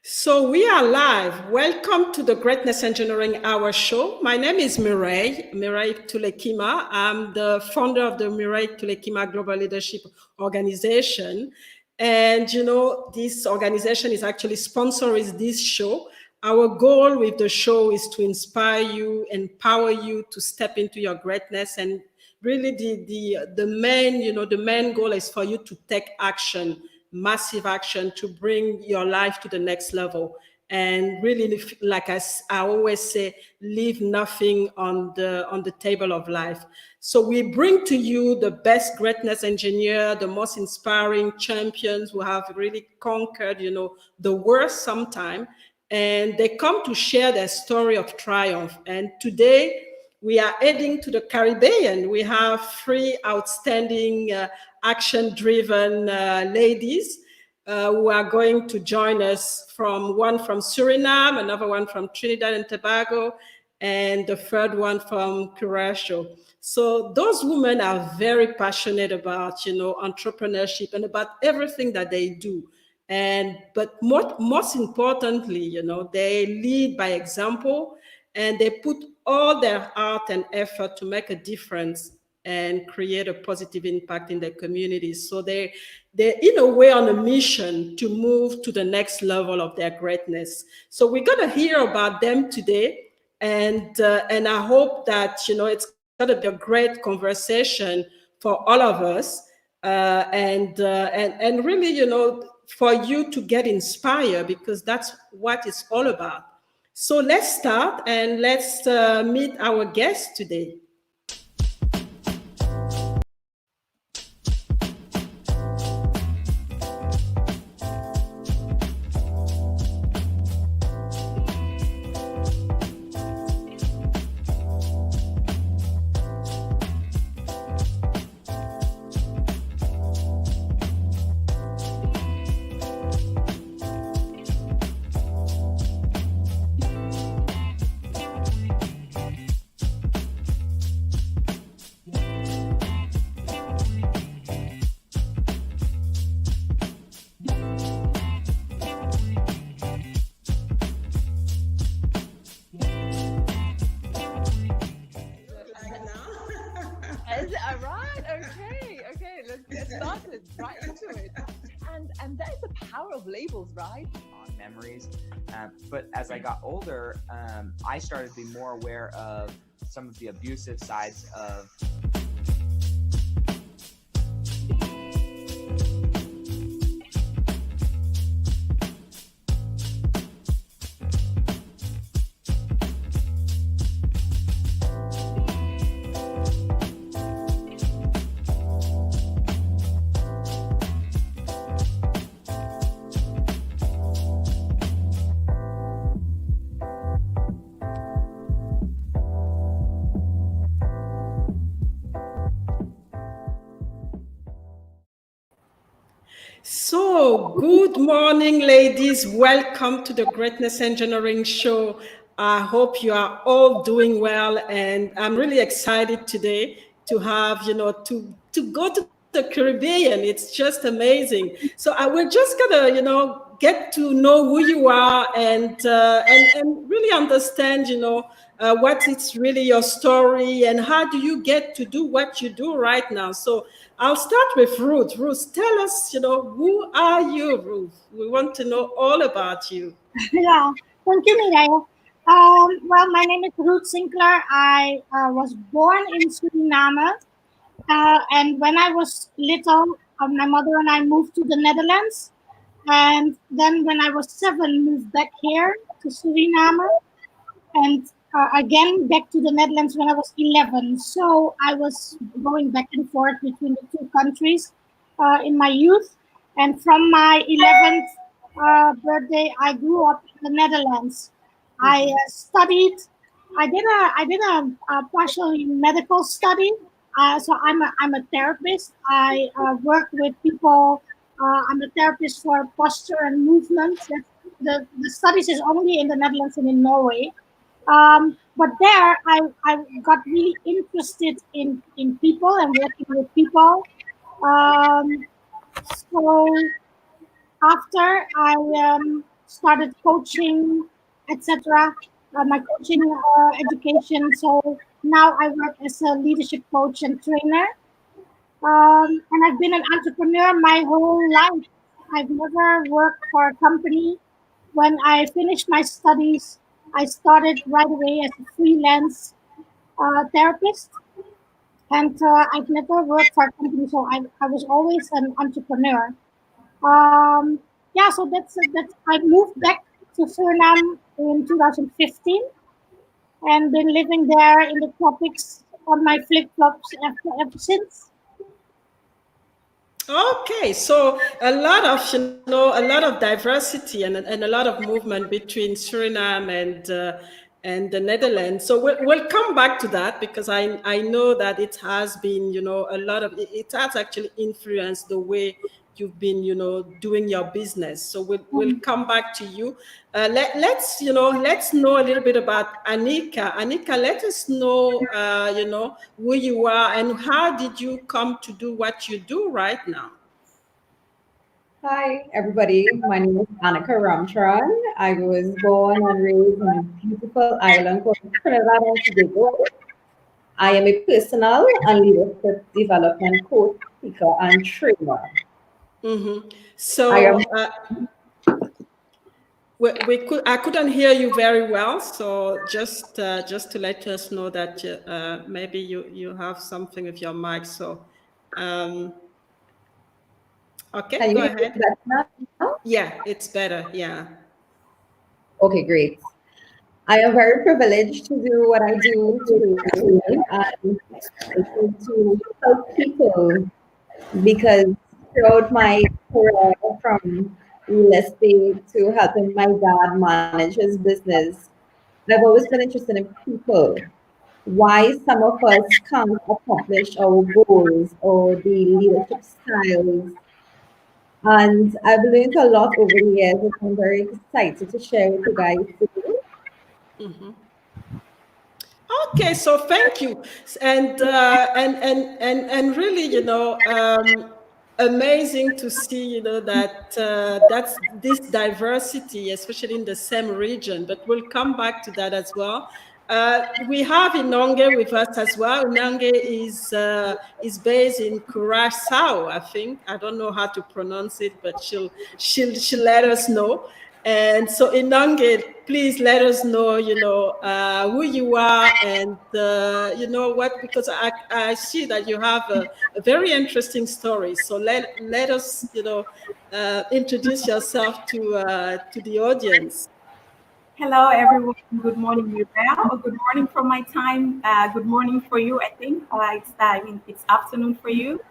So we are live. Welcome to the Greatness Engineering Hour show. My name is Mireille Tulekima. I'm the founder of the Mireille Tulekima Global Leadership Organization. And this organization is actually sponsoring this show. Our goal with the show is to inspire you, empower you to step into your greatness. And really the main goal is for you to take action, massive action, to bring your life to the next level. And really, like I always say, leave nothing on the table of life. So we bring to you the best greatness engineer, the most inspiring champions who have really conquered, the worst sometime. And they come to share their story of triumph. And today, we are heading to the Caribbean. We have three outstanding action-driven ladies who are going to join us, one from Suriname, another one from Trinidad and Tobago, and the third one from Curacao. So those women are very passionate about, entrepreneurship and about everything that they do. But most importantly, they lead by example, and they put all their heart and effort to make a difference and create a positive impact in their communities. So they're in a way on a mission to move to the next level of their greatness. So we're going to hear about them today, and I hope that it's going to be a great conversation for all of us, and really for you to get inspired, because that's what it's all about. So let's start and let's meet our guest today. And that is the power of labels, right? On memories. But as I got older, I started to be more aware of some of the abusive sides of So, good morning, ladies. Welcome to the Greatness Engineering Show. I hope you are all doing well, and I'm really excited today to have, to go to the Caribbean. It's just amazing. So, we're just gonna, get to know who you are and really understand, what is really your story and how do you get to do what you do right now. So I'll start with Ruth. Ruth, tell us, who are you, Ruth? We want to know all about you. Yeah, thank you, Mireille. Well, my name is Ruth Sinkeler. I was born in Suriname, and when I was little, my mother and I moved to the Netherlands. And then when I was 7, moved back here to Suriname, and again back to the Netherlands when I was 11. So I was going back and forth between the two countries in my youth. And from my 11th birthday, I grew up in the Netherlands. I studied. I did a partial medical study. So I'm a therapist. I work with people. I'm a therapist for posture and movement. The studies is only in the Netherlands and in Norway. But there, I got really interested in people and working with people. So after I started coaching, etc. My coaching education. So now I work as a leadership coach and trainer. And I've been an entrepreneur my whole life. I've never worked for a company. When I finished my studies, I started right away as a freelance therapist, and I've never worked for a company, so I was always an entrepreneur. Um, yeah, so that's I moved back to Suriname in 2015 and been living there in the tropics on my flip flops ever since. Okay, so a lot of a lot of diversity and a lot of movement between Suriname and the Netherlands. So we'll come back to that because I know that it has been a lot of it has actually influenced the way you've been doing your business. So we'll come back to you. Let's know a little bit about Annika. Annika, let us know who you are and how did you come to do what you do right now. Hi, everybody. My name is Annika Ramchan. I was born and raised in a beautiful island called Trinidad and Tobago. I am a personal and leadership development coach, speaker, and trainer. Mm-hmm. I So am I couldn't hear you very well. So just to let us know that maybe you have something with your mic. So okay, Can you go hear me ahead. better now? Yeah, it's better. Yeah. Okay, great. I am very privileged to do what I do today, and it is to help people because throughout my career from real estate to helping my dad manage his business, I've always been interested in people. Why some of us can't accomplish our goals or the leadership styles. And I've learned a lot over the years, and I'm very excited to share with you guys today. Mm-hmm. Okay, so thank you, and really, amazing to see, that that's this diversity, especially in the same region. But we'll come back to that as well. We have Inonge with us as well. Inonge is based in Curacao, I think. I don't know how to pronounce it, but she'll let us know. And so, Inonge, please let us know, who you are and, what, because I see that you have a very interesting story. So let us, introduce yourself to the audience. Hello, everyone. Good morning, Mirel, or good morning from my time. Good morning for you, I think. It's afternoon for you.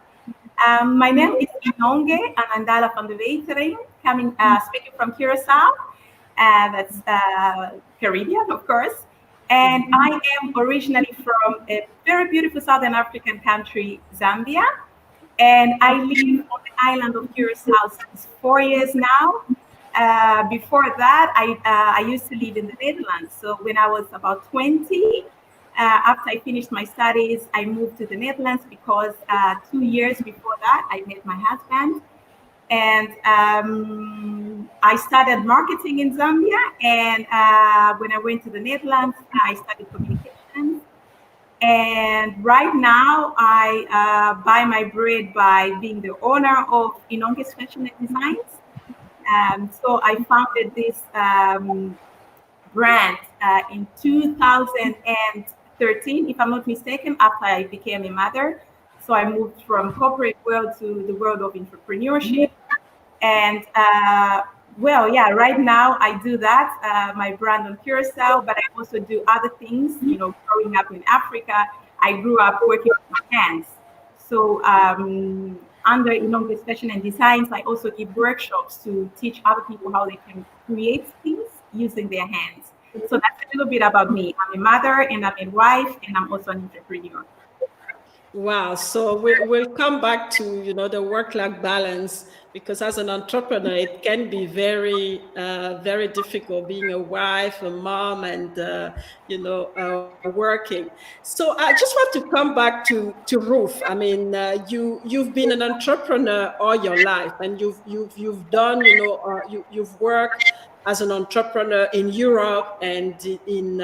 My name is Inonge Anandala from the Wetering, speaking from Curacao. That's Caribbean, of course. And I am originally from a very beautiful Southern African country, Zambia. And I live on the island of Curacao since 4 years now. Before that, I used to live in the Netherlands. So when I was about 20, after I finished my studies, I moved to the Netherlands because 2 years before that, I met my husband. And I started marketing in Zambia. And when I went to the Netherlands, I studied communications. And right now, I buy my bread by being the owner of Inonge Fashion and Designs. So I founded this brand in 2013, if I'm not mistaken, after I became a mother. So I moved from corporate world to the world of entrepreneurship. And right now I do that, my brand on Curacao, but I also do other things. Growing up in Africa, I grew up working with my hands. So under Inonge Fashion and Designs, I also give workshops to teach other people how they can create things using their hands. So that's a little bit about me. I'm a mother and I'm a wife and I'm also an entrepreneur. Wow. So we'll come back to, the work-life balance, because as an entrepreneur, it can be very, very difficult being a wife, a mom, and, working. So I just want to come back to Ruth. I mean, you've been an entrepreneur all your life, and you've done, you've worked as an entrepreneur in Europe and in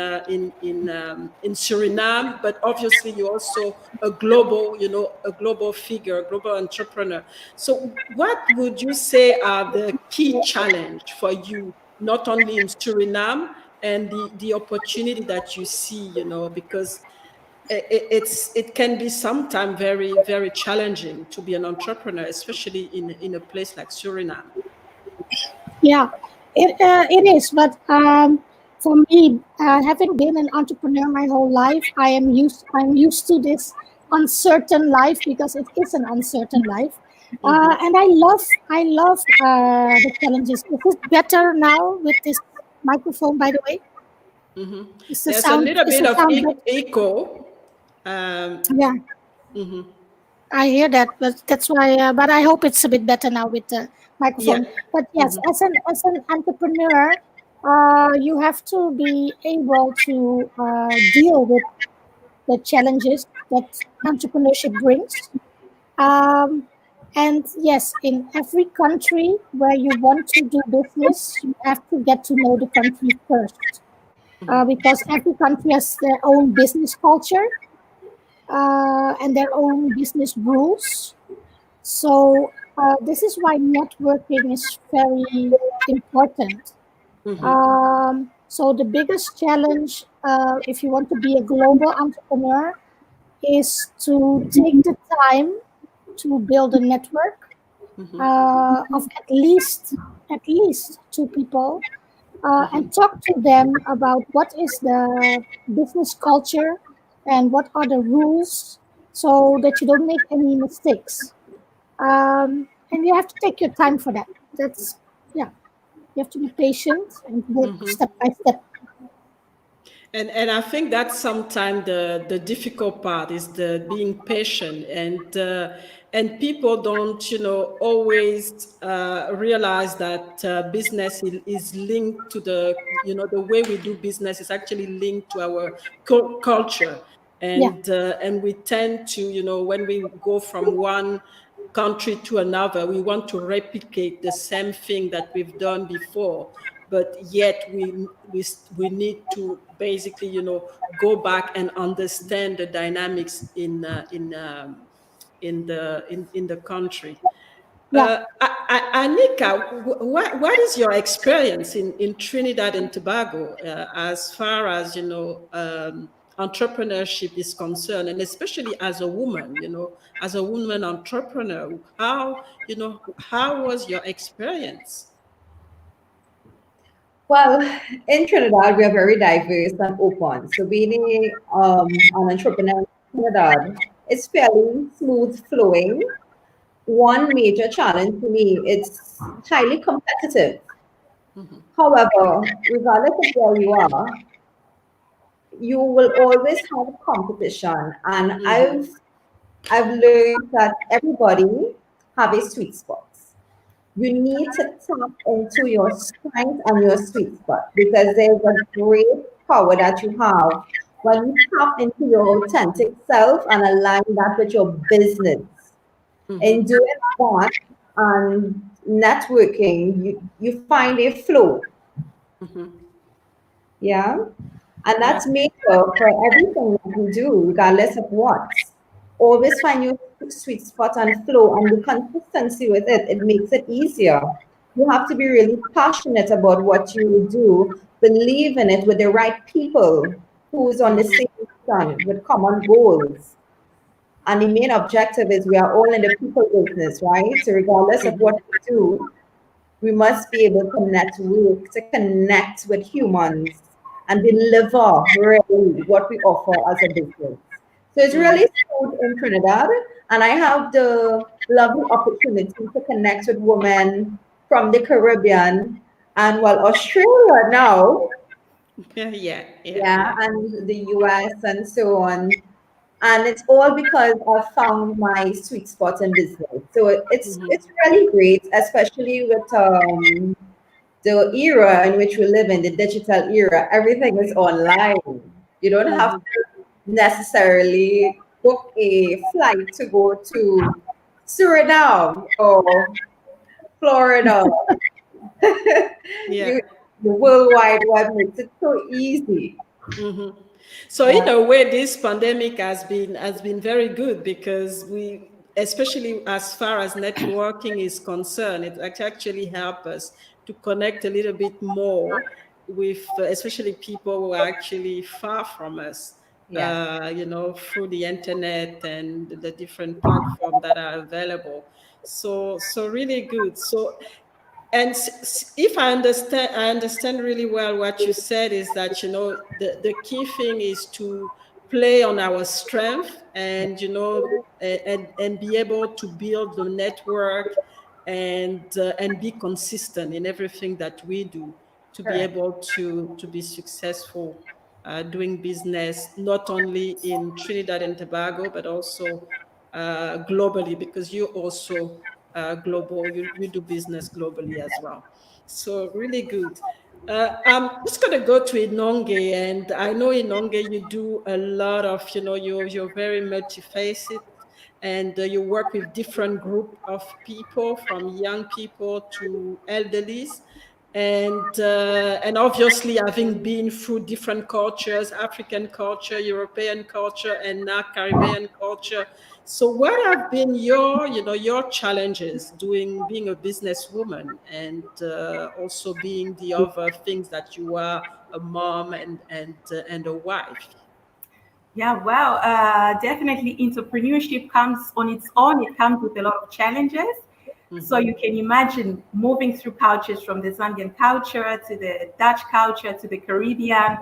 Suriname, but obviously you're also a global, a global figure, a global entrepreneur. So what would you say are the key challenge for you, not only in Suriname, and the opportunity that you see, because it can be sometimes very, very challenging to be an entrepreneur, especially in a place like Suriname. Yeah, it is. But for me, having been an entrepreneur my whole life, I'm used to this uncertain life because it is an uncertain life. And I love the challenges. Is it better now with this microphone? By the way, is the There's a sound little is bit the of sound better? echo. Yeah, I hear that, but that's why. But I hope it's a bit better now with the Yeah. microphone. But yes, as an entrepreneur, you have to be able to deal with the challenges that entrepreneurship brings. Um, and yes, in every country where you want to do business, you have to get to know the country first, because every country has their own business culture and their own business rules. So this is why networking is very important. So the biggest challenge, if you want to be a global entrepreneur, is to take the time to build a network of at least two people, and talk to them about what is the business culture and what are the rules, so that you don't make any mistakes. And you have to take your time for that. That's Yeah. You have to be patient and work step by step. And I think that's sometimes the difficult part is the being patient, and people don't always realize that business is linked to the way we do business is actually linked to our culture, Yeah. and we tend to when we go from one country to another, we want to replicate the same thing that we've done before, but yet we need to basically go back and understand the dynamics in the country. Yeah. Annika, what is your experience in Trinidad and Tobago as far as entrepreneurship is concerned, and especially as a woman, as a woman entrepreneur? How was your experience? Well, in Trinidad, we are very diverse and open. So being an entrepreneur in Trinidad is fairly smooth flowing. One major challenge for me, it's highly competitive. However, regardless of where you are, you will always have competition. And I've learned that everybody have a sweet spot. You need to tap into your strength and your sweet spot, because there's a great power that you have when you tap into your authentic self and align that with your business. In doing that and networking, you find a flow. Yeah. And Yeah. that's major for everything that you do, regardless of what. Always find your sweet spot and flow, and the consistency with it, it makes it easier. You have to be really passionate about what you do, believe in it with the right people who's on the same mission with common goals. And the main objective is we are all in the people business, right? So regardless of what we do, we must be able to network, to connect with humans and deliver really what we offer as a business. So it's really smooth in Trinidad, and I have the lovely opportunity to connect with women from the Caribbean and well, Australia now, yeah, and the US and so on. And it's all because I found my sweet spot in business. So it's really great, especially with the era in which we live in, the digital era. Everything is online. You don't have to necessarily book a flight to go to Suriname or Florida. Yeah. you The World Wide Web makes it so easy. Mm-hmm. So in a way, this pandemic has been very good, because we, especially as far as networking is concerned, it actually helped us to connect a little bit more with, especially people who are actually far from us. Yes. Through the internet and the different platforms that are available. So really good. So, and if I understand really well what you said, is that, the key thing is to play on our strength, and, and be able to build the network, and be consistent in everything that we do, to be Correct. able to be successful, doing business, not only in Trinidad and Tobago, but also globally, because you also global, you do business globally as well. So really good. I'm just going to go to Inonge, and I know, Inonge, you do a lot of, you're very multifaceted, and you work with different group of people, from young people to elderlies, and obviously, having been through different cultures, African culture, European culture, and now Caribbean culture. So what have been your challenges being a businesswoman, and also being the other things that you are, a mom and a wife? Yeah, well, definitely entrepreneurship comes on its own. It comes with a lot of challenges. So you can imagine moving through cultures, from the Zambian culture to the Dutch culture to the Caribbean,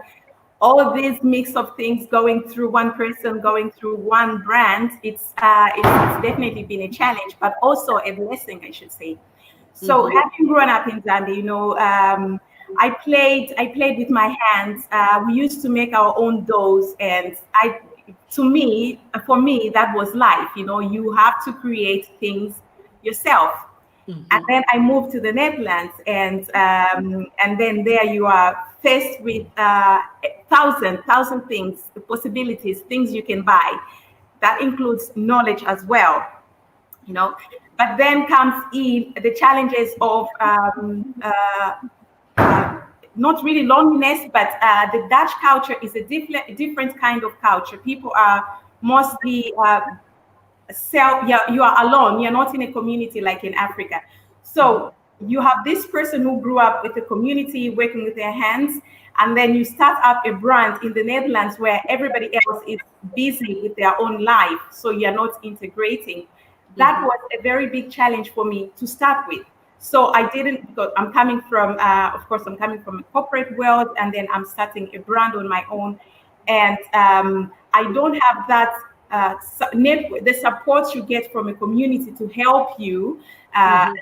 all these mix of things going through one person, going through one brand. It's definitely been a challenge, but also a blessing, I should say. So having grown up in Zambia, I played with my hands. We used to make our own doughs, and for me, that was life. You have to create things yourself. And then I moved to the Netherlands, and then there you are faced with thousand things, the possibilities, things you can buy. That includes knowledge as well. But then comes in the challenges of not really loneliness, but the Dutch culture is a different kind of culture. People are mostly you are alone. You're not in a community like in Africa. So you have this person who grew up with the community, working with their hands, and then you start up a brand in the Netherlands where everybody else is busy with their own life. So you're not integrating. That was a very big challenge for me to start with. So I didn't, because I'm coming from, of course, I'm coming from a corporate world, and then I'm starting a brand on my own. And I don't have that the support you get from a community to help you start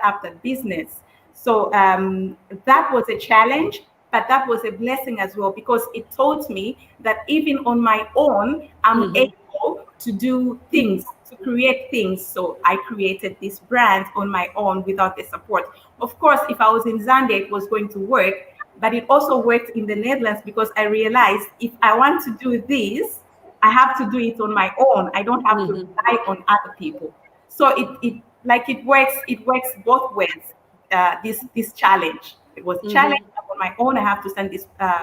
up that business. So that was a challenge, but that was a blessing as well, because it taught me that even on my own, I'm able to do things, to create things. So I created this brand on my own without the support. Of course, if I was in Zambia, it was going to work, but it also worked in the Netherlands, because I realized if I want to do this, I have to do it on my own. I don't have to rely on other people. So it works both ways. This challenge. It was a challenge on my own. I have to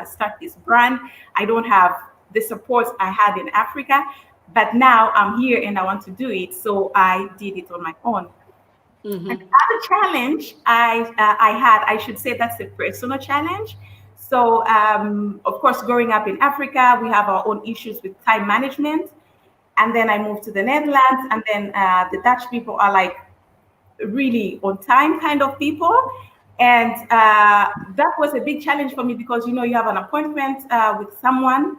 start this brand. I don't have the support I had in Africa, but now I'm here and I want to do it. So I did it on my own. Another challenge I had, I should say that's a personal challenge. So, of course, growing up in Africa, we have our own issues with time management. And then I moved to the Netherlands, and then the Dutch people are like really on time kind of people. And that was a big challenge for me, because, you have an appointment with someone,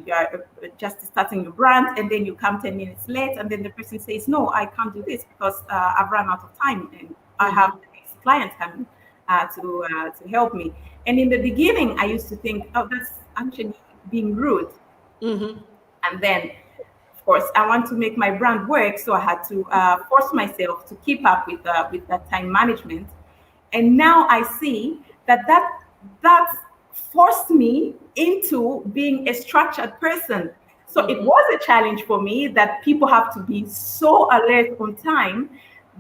you are just starting your brand, and then you come 10 minutes late, and then the person says, no, I can't do this because I've run out of time, and I have the next client coming to help me. And in the beginning, I used to think, oh, that's actually being rude. And then, of course, I want to make my brand work, so I had to force myself to keep up with that time management. And now I see that forced me into being a structured person. So it was a challenge for me that people have to be so alert on time,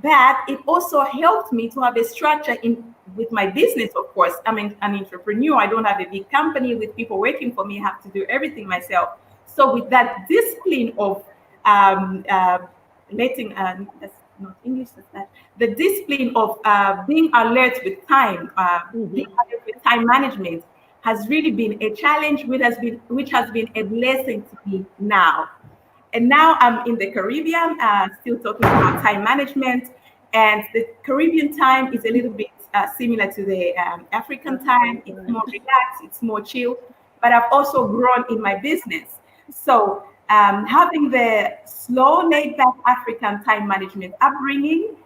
but it also helped me to have a structure in with my business, of course, I'm an entrepreneur. I don't have a big company with people working for me. I have to do everything myself. So with that discipline of that's not English, that's that. The discipline of being alert with time, being alert with time management has really been a challenge, which has been a blessing to me now. And now I'm in the Caribbean, still talking about time management. And the Caribbean time is a little bit similar to the African time. It's more relaxed, it's more chill. But I've also grown in my business. So having the slow, laid-back African time management upbringing,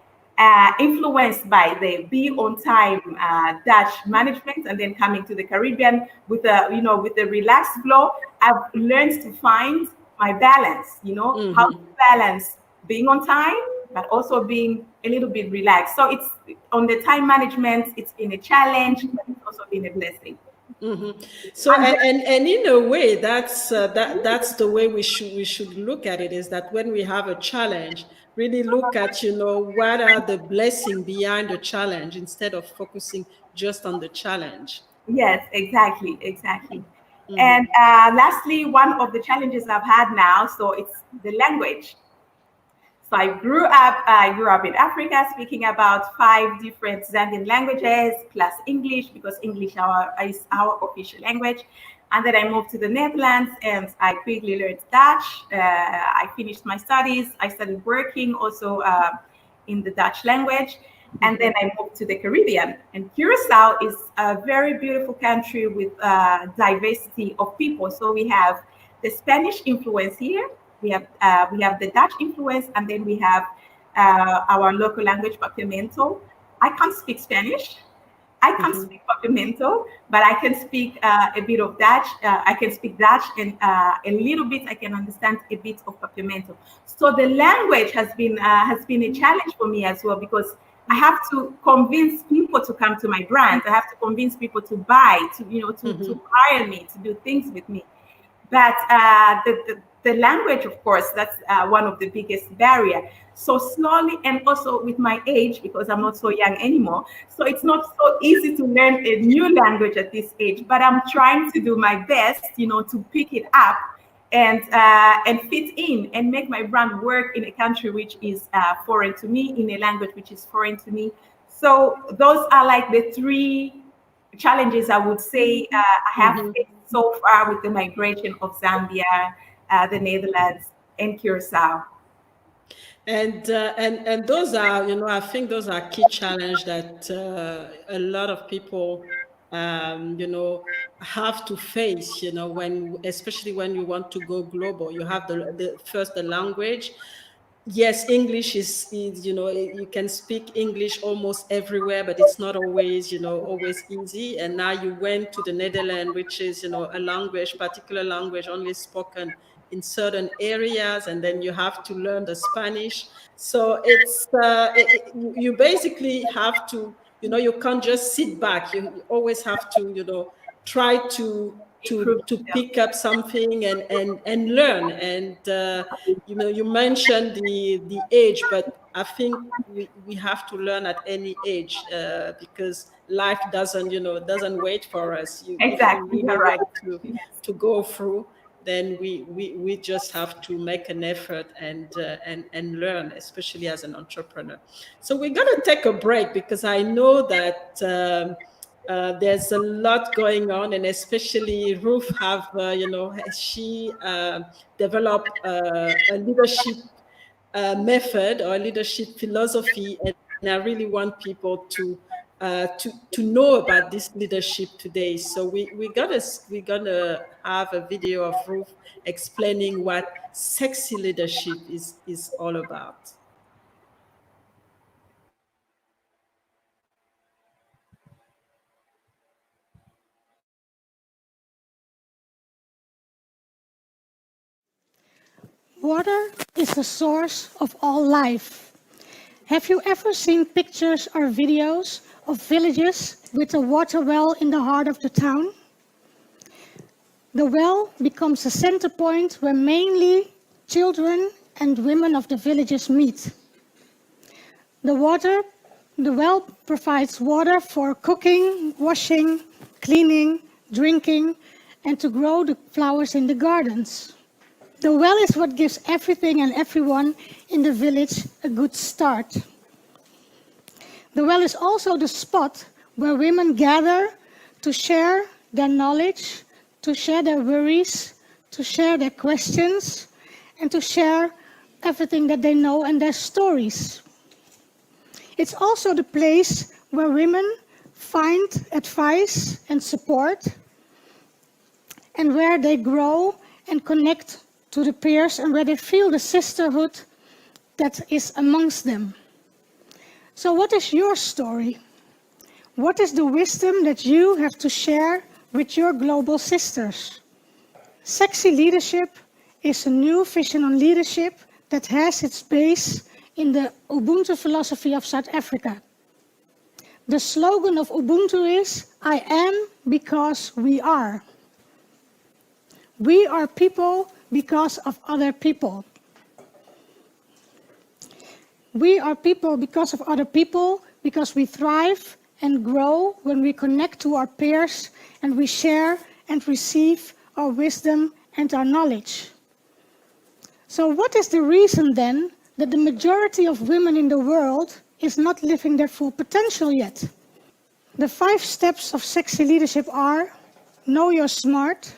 influenced by the be on time Dutch management, and then coming to the Caribbean with the relaxed flow, I've learned to find my balance. How to balance being on time, but also being a little bit relaxed. So it's on the time management. It's been a challenge, but it's also been a blessing. So and in a way, that's the way we should look at it, is that when we have a challenge, really look at what are the blessings behind the challenge instead of focusing just on the challenge. Yes, exactly. And lastly, one of the challenges I've had now, so it's the language. So I grew up in Africa, speaking about 5 different Zambian languages plus English, because English is our official language. And then I moved to the Netherlands and I quickly learned Dutch. I finished my studies. I started working also in the Dutch language. And then I moved to the Caribbean. And Curacao is a very beautiful country with diversity of people. So we have the Spanish influence here. We have the Dutch influence, and then we have our local language, Papiamento. I can't speak Spanish. I can't speak Papiamento, but I can speak a bit of Dutch. I can speak Dutch, and a little bit I can understand a bit of Papiamento. So the language has been a challenge for me as well, because I have to convince people to come to my brand. I have to convince people to buy, to hire me, to do things with me. But the language, of course, that's one of the biggest barriers. So slowly, and also with my age, because I'm not so young anymore, so it's not so easy to learn a new language at this age. But I'm trying to do my best, to pick it up and fit in and make my brand work in a country which is foreign to me, in a language which is foreign to me. So those are like the 3 challenges I would say I have faced so far with the migration of Zambia, the Netherlands, and Curacao. And those are, I think those are key challenges that a lot of people, have to face, especially when you want to go global. You have the language. Yes, English is, you can speak English almost everywhere, but it's not always, always easy. And now you went to the Netherlands, which is, a particular language only spoken in certain areas, and then you have to learn the Spanish. So it's, you basically have to, you can't just sit back. You always have to, try to pick up something and learn. And you mentioned the age, but I think we have to learn at any age, because life doesn't wait for us. Exactly, If you really right. want to go through, then we just have to make an effort and learn, especially as an entrepreneur. So we're gonna take a break, because I know that there's a lot going on, and especially Ruth she developed a leadership method or leadership philosophy, and I really want people to know about this leadership today. So we're gonna have a video of Ruth explaining what sexy leadership is all about. Water is the source of all life. Have you ever seen pictures or videos of villages with a water well in the heart of the town? The well becomes a center point where mainly children and women of the villages meet. The water The well provides water for cooking, washing, cleaning, drinking, and to grow the flowers in the gardens. The well is what gives everything and everyone in the village a good start. The well is also the spot where women gather to share their knowledge, to share their worries, to share their questions, and to share everything that they know and their stories. It's also the place where women find advice and support, and where they grow and connect to the peers, and where they feel the sisterhood that is amongst them. So what is your story? What is the wisdom that you have to share with your global sisters? Sexy Leadership is a new vision on leadership that has its base in the Ubuntu philosophy of South Africa. The slogan of Ubuntu is, I am because we are. We are people because of other people. We are people because of other people, because we thrive and grow when we connect to our peers and we share and receive our wisdom and our knowledge. So what is the reason then that the majority of women in the world is not living their full potential yet? The 5 steps of sexy leadership are: know your smart,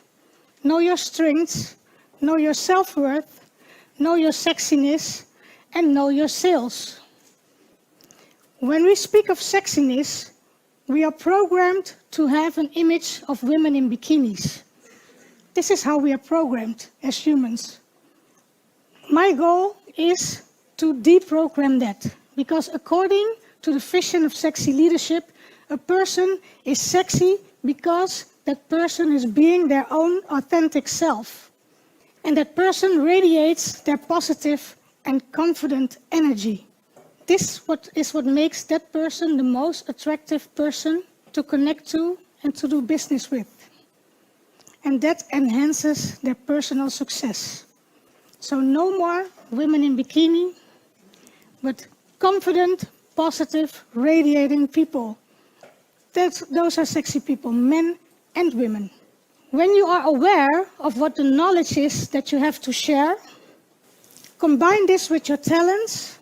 know your strengths, know your self-worth, know your sexiness, and know your sales. When we speak of sexiness, we are programmed to have an image of women in bikinis. This is how we are programmed as humans. My goal is to deprogram that, because according to the vision of sexy leadership, a person is sexy because that person is being their own authentic self. And that person radiates their positive and confident energy. This is what makes that person the most attractive person to connect to and to do business with. And that enhances their personal success. So no more women in bikini, but confident, positive, radiating people. Those are sexy people, men and women. When you are aware of what the knowledge is that you have to share, combine this with your talents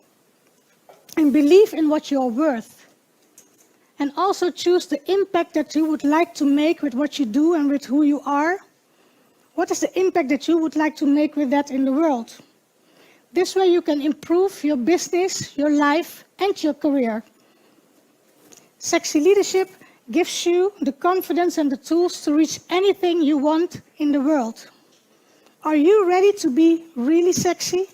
and believe in what you are worth. And also choose the impact that you would like to make with what you do and with who you are. What is the impact that you would like to make with that in the world? This way you can improve your business, your life, and your career. Sexy leadership gives you the confidence and the tools to reach anything you want in the world. Are you ready to be really sexy?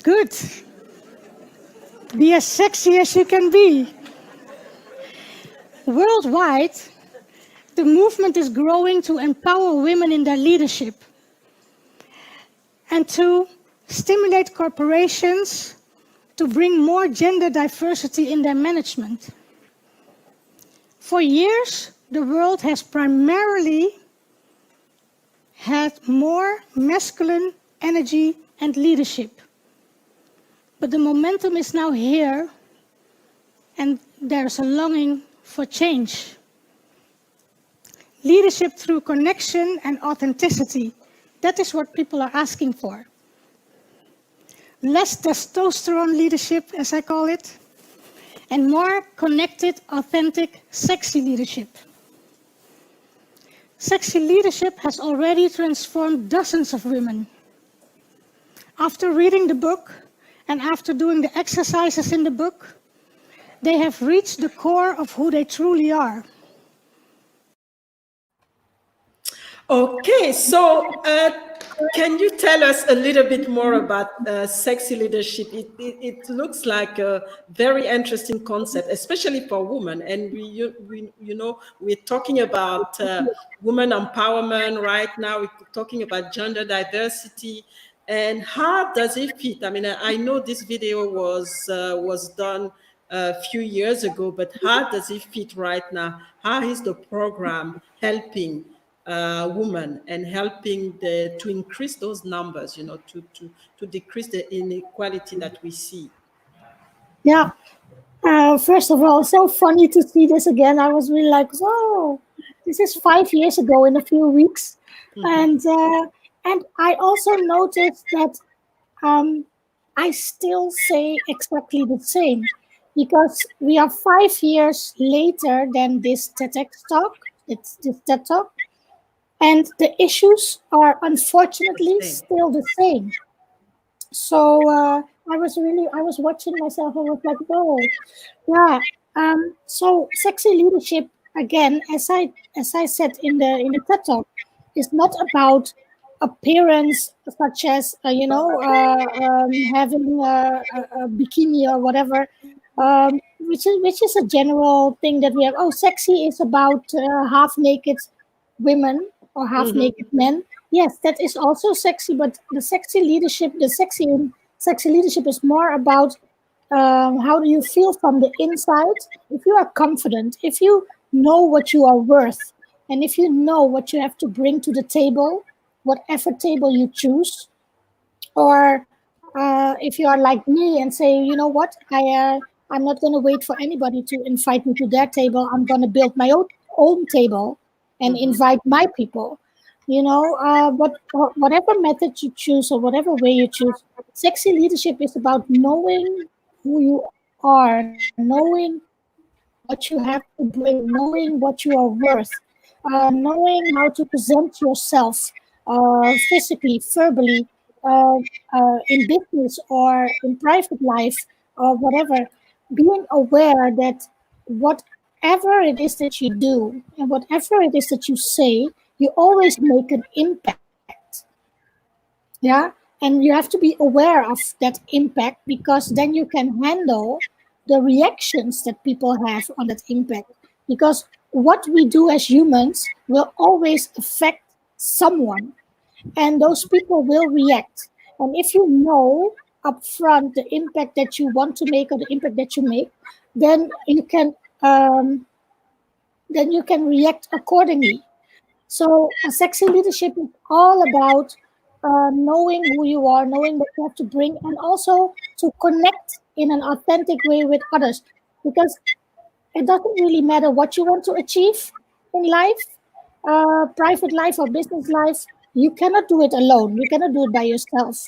Good. Be as sexy as you can be. Worldwide, the movement is growing to empower women in their leadership and to stimulate corporations to bring more gender diversity in their management. For years, the world has primarily had more masculine energy and leadership. But the momentum is now here, and there's a longing for change. Leadership through connection and authenticity. That is what people are asking for. Less testosterone leadership, as I call it, and more connected, authentic, sexy leadership. Sexy leadership has already transformed dozens of women. After reading the book and after doing the exercises in the book, they have reached the core of who they truly are. Okay, so can you tell us a little bit more about sexy leadership? It looks like a very interesting concept, especially for women. And we're talking about women empowerment right now. We're talking about gender diversity. And how does it fit? I mean, I know this video was done a few years ago, but how does it fit right now? How is the program helping women and helping to increase those numbers, to decrease the inequality that we see? Yeah. First of all, so funny to see this again. I was really like, whoa, this is 5 years ago in a few weeks. And I also noticed that um, I still say exactly the same because we are 5 years later than this TEDx talk. It's this TED talk, and the issues are unfortunately still the same. So I was watching myself. I was like, whoa, yeah. So sexy leadership again, as I said in the TED talk, is not about appearance such as having a bikini or whatever, which is a general thing that we have. Oh, sexy is about half naked women or half naked men. Yes, that is also sexy, but the sexy leadership is more about how do you feel from the inside. If you are confident, if you know what you are worth, and if you know what you have to bring to the table, whatever table you choose, or if you are like me and say, you know what, I'm not going to wait for anybody to invite me to their table. I'm going to build my own table and invite my people. But whatever method you choose or whatever way you choose, sexy leadership is about knowing who you are, knowing what you have to bring, knowing what you are worth, knowing how to present yourself physically, verbally, in business or in private life or whatever. Being aware that whatever it is that you do and whatever it is that you say, you always make an impact. Yeah. And you have to be aware of that impact because then you can handle the reactions that people have on that impact. Because what we do as humans will always affect someone, and those people will react. And if you know upfront the impact that you want to make or the impact that you make, then um, you can react accordingly. So, a sexy leadership is all about knowing who you are, knowing what you have to bring, and also to connect in an authentic way with others. Because it doesn't really matter what you want to achieve in life, private life or business life. You cannot do it alone. You cannot do it by yourself.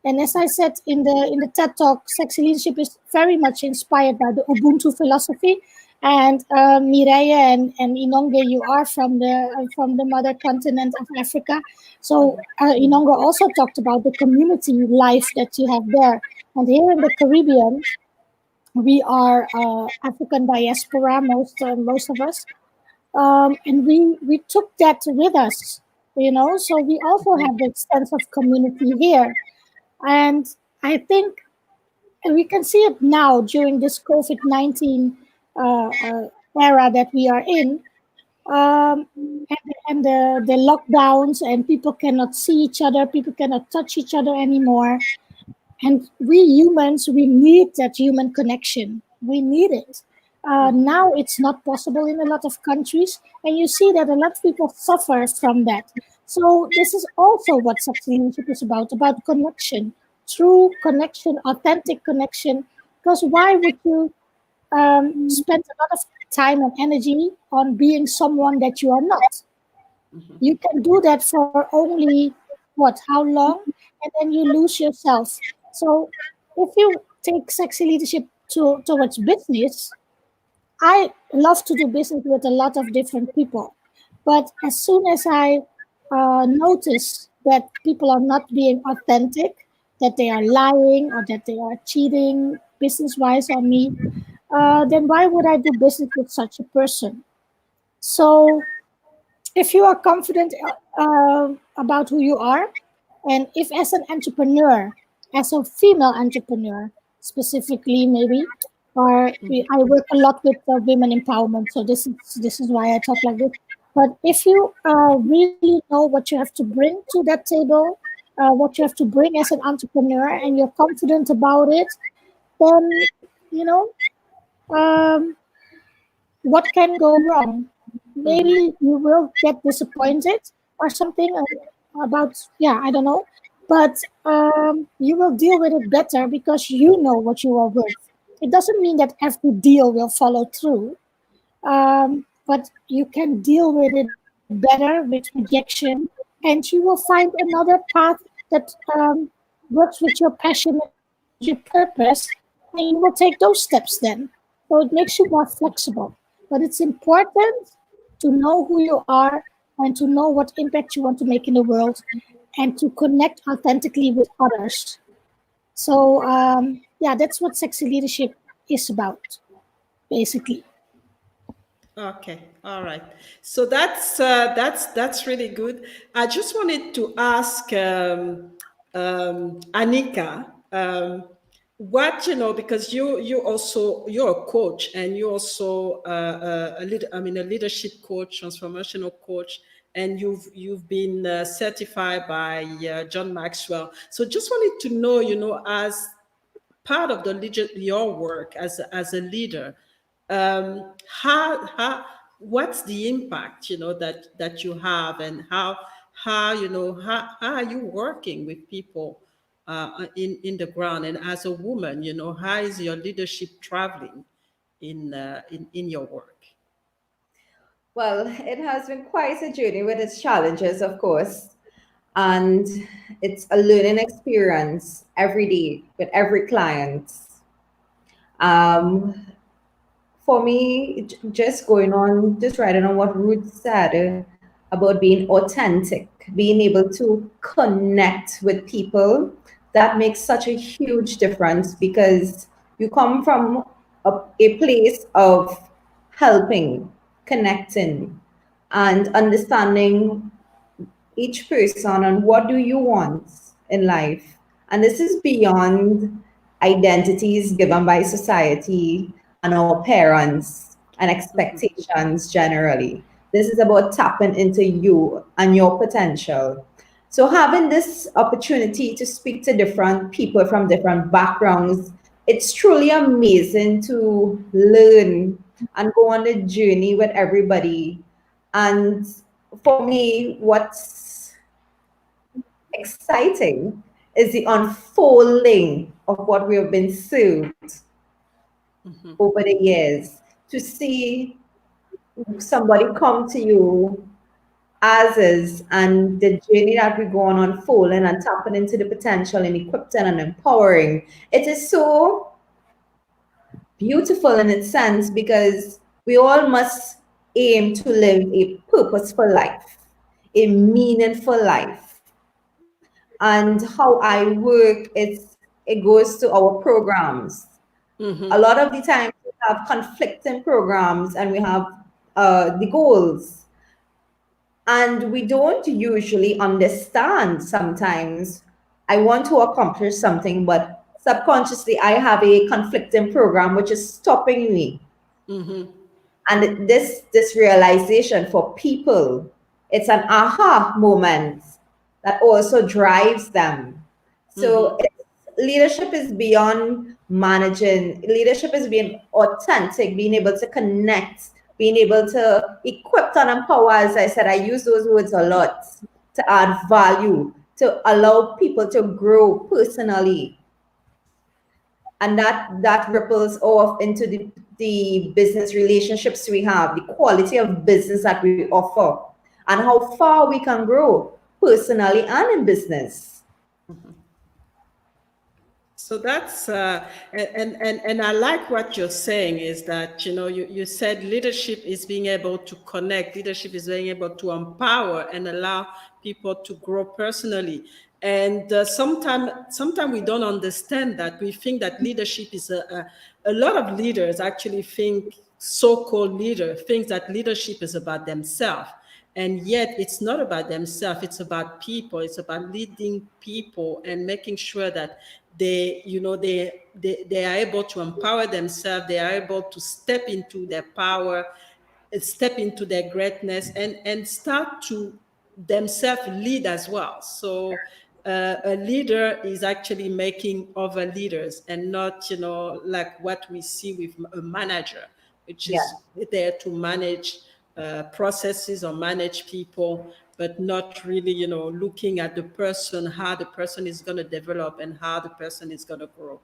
And as I said in the TED Talk, sexy leadership is very much inspired by the Ubuntu philosophy. And Mireille and Inonge, you are from the mother continent of Africa. So Inonge also talked about the community life that you have there. And here in the Caribbean, we are African diaspora, most of us, and we took that with us. So we also have that sense of community here. And I think we can see it now during this COVID-19 era that we are in, and the lockdowns, and people cannot see each other, people cannot touch each other anymore. And we humans, we need that human connection. We need it. Now it's not possible in a lot of countries, and you see that a lot of people suffer from that. So this is also what sexy leadership is about connection, true connection, authentic connection. Because why would you spend a lot of time and energy on being someone that you are not? You can do that for only how long, and then you lose yourself. So if you take sexy leadership towards business, I love to do business with a lot of different people, but as soon as I notice that people are not being authentic, that they are lying or that they are cheating business wise on me, then why would I do business with such a person? So if you are confident about who you are, and if as an entrepreneur, as a female entrepreneur specifically, maybe, or I work a lot with women empowerment, so this is why I talk like this. But if you really know what you have to bring to that table, what you have to bring as an entrepreneur, and you're confident about it, then um, what can go wrong? Maybe you will get disappointed or something about, yeah, I don't know. But you will deal with it better because you know what you are worth. It doesn't mean that every deal will follow through, but you can deal with it better with rejection, and you will find another path that works with your passion and works with your purpose, and you will take those steps then. So it makes you more flexible. But it's important to know who you are and to know what impact you want to make in the world and to connect authentically with others. So, yeah, that's what sexy leadership is about, basically. Okay, all right. So that's really good. I just wanted to ask Annika, what because you're a coach and you also a leadership coach, transformational coach, and you've been certified by John Maxwell. So just wanted to know, as part of your work as a leader, how what's the impact that you have, and how are you working with people in the ground, and as a woman, how is your leadership traveling in your work? Well, it has been quite a journey with its challenges, of course. And it's a learning experience every day with every client. Um, for me, just going on, just writing on what Ruth said about being authentic, being able to connect with people, that makes such a huge difference because you come from a place of helping, connecting, and understanding each person and what do you want in life. And this is beyond identities given by society and our parents and expectations generally. This is about tapping into you and your potential. So having this opportunity to speak to different people from different backgrounds, it's truly amazing to learn and go on a journey with everybody. And for me, what's exciting is the unfolding of what we have been served over the years. To see somebody come to you as is, and the journey that we go on unfolding and tapping into the potential and equipping and empowering. It is so beautiful in its sense because we all must aim to live a purposeful life, a meaningful life. And how I work, it goes to our programs. A lot of the time we have conflicting programs and we have the goals, and we don't usually understand sometimes. I want to accomplish something, but subconsciously I have a conflicting program which is stopping me. And this realization for people, it's an aha moment that also drives them. So leadership is beyond managing. Leadership is being authentic, being able to connect, being able to equip and empower. As I said, I use those words a lot, to add value, to allow people to grow personally. And that ripples off into the business relationships we have, the quality of business that we offer, and how far we can grow personally and in business. So that's and I like what you're saying, is that you said leadership is being able to connect, leadership is being able to empower and allow people to grow personally. And sometimes we don't understand that. We think that leadership is a lot of leaders actually think, so-called leader thinks that leadership is about themselves. And yet it's not about themselves, it's about people, it's about leading people and making sure that they are able to empower themselves, they are able to step into their power, step into their greatness, and start to themselves lead as well. So a leader is actually making other leaders, and not like what we see with a manager, which Yeah. is there to manage processes or manage people, but not really, looking at the person, how the person is going to develop and how the person is going to grow.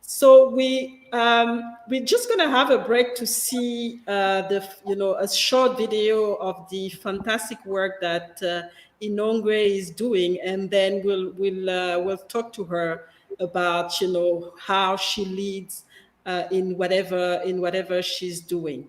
So we're just gonna have a break to see a short video of the fantastic work that Inonge is doing, and then we'll talk to her about how she leads in whatever she's doing.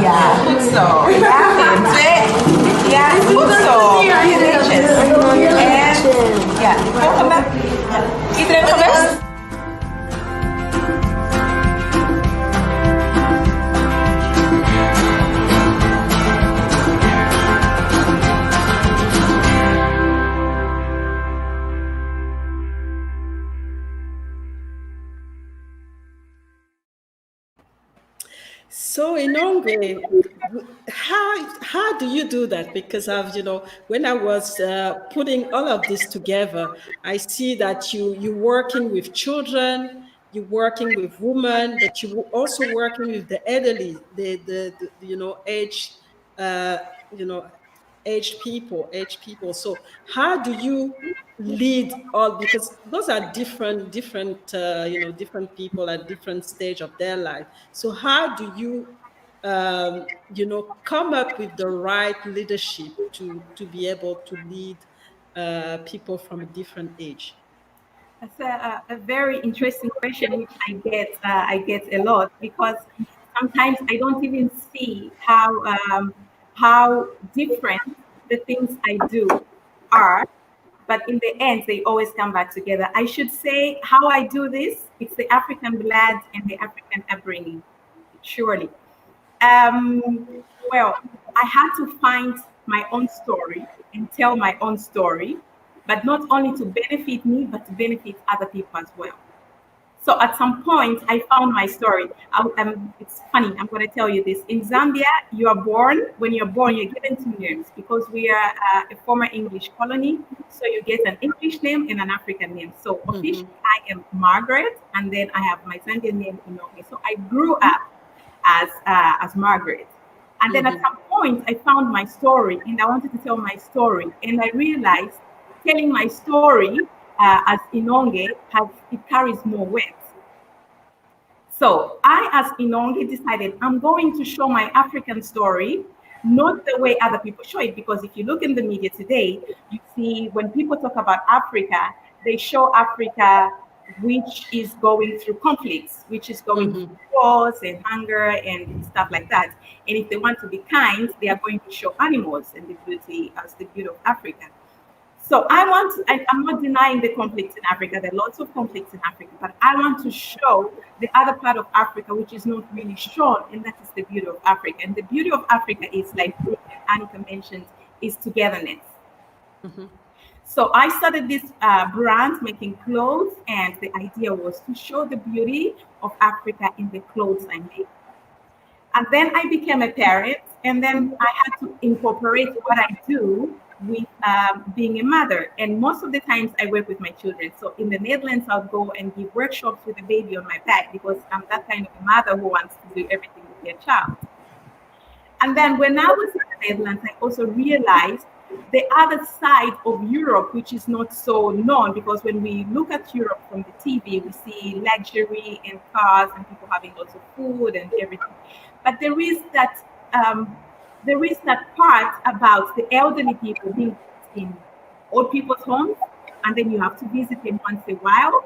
Yeah, goed zo. Ja, 2. Ja, goed zo. Netjes. En ja, volgende. Iedereen geweest? So Inonge, how do you do that? Because when I was putting all of this together, I see that you're working with children, you're working with women, but you're also working with the elderly, the aged people. So how do you lead all, because those are different people at different stage of their life. So how do you come up with the right leadership to be able to lead people from a different age? That's a very interesting question, which I get a lot, because sometimes I don't even see how different the things I do are, but in the end, they always come back together. I should say how I do this. It's the African blood and the African upbringing, surely. Well, I had to find my own story and tell my own story, but not only to benefit me, but to benefit other people as well. So at some point, I found my story. It's funny, I'm going to tell you this. In Zambia, when you're born, you're given 2 names, because we are a former English colony. So you get an English name and an African name. So officially, I am Margaret, and then I have my Zambian name, Inonge. So I grew up as Margaret. And then at some point, I found my story, and I wanted to tell my story. And I realized telling my story as Inonge, it carries more weight. So I, as Inonge, decided I'm going to show my African story, not the way other people show it. Because if you look in the media today, you see when people talk about Africa, they show Africa which is going through conflicts, which is going through wars and hunger and stuff like that. And if they want to be kind, they are going to show animals and the beauty of Africa. So I'm not denying the conflicts in Africa. There are lots of conflicts in Africa, but I want to show the other part of Africa, which is not really shown, and that is the beauty of Africa. And the beauty of Africa is, like Annika mentioned, is togetherness. So I started this brand making clothes, and the idea was to show the beauty of Africa in the clothes I make. And then I became a parent, and then I had to incorporate what I do with being a mother. And most of the times I work with my children. So in the Netherlands, I'll go and give workshops with a baby on my back, because I'm that kind of a mother who wants to do everything with their child. And then when I was in the Netherlands, I also realized the other side of Europe, which is not so known, because when we look at Europe from the TV, we see luxury and cars and people having lots of food and everything. But there is that part about the elderly people being in old people's homes, and then you have to visit them once in a while.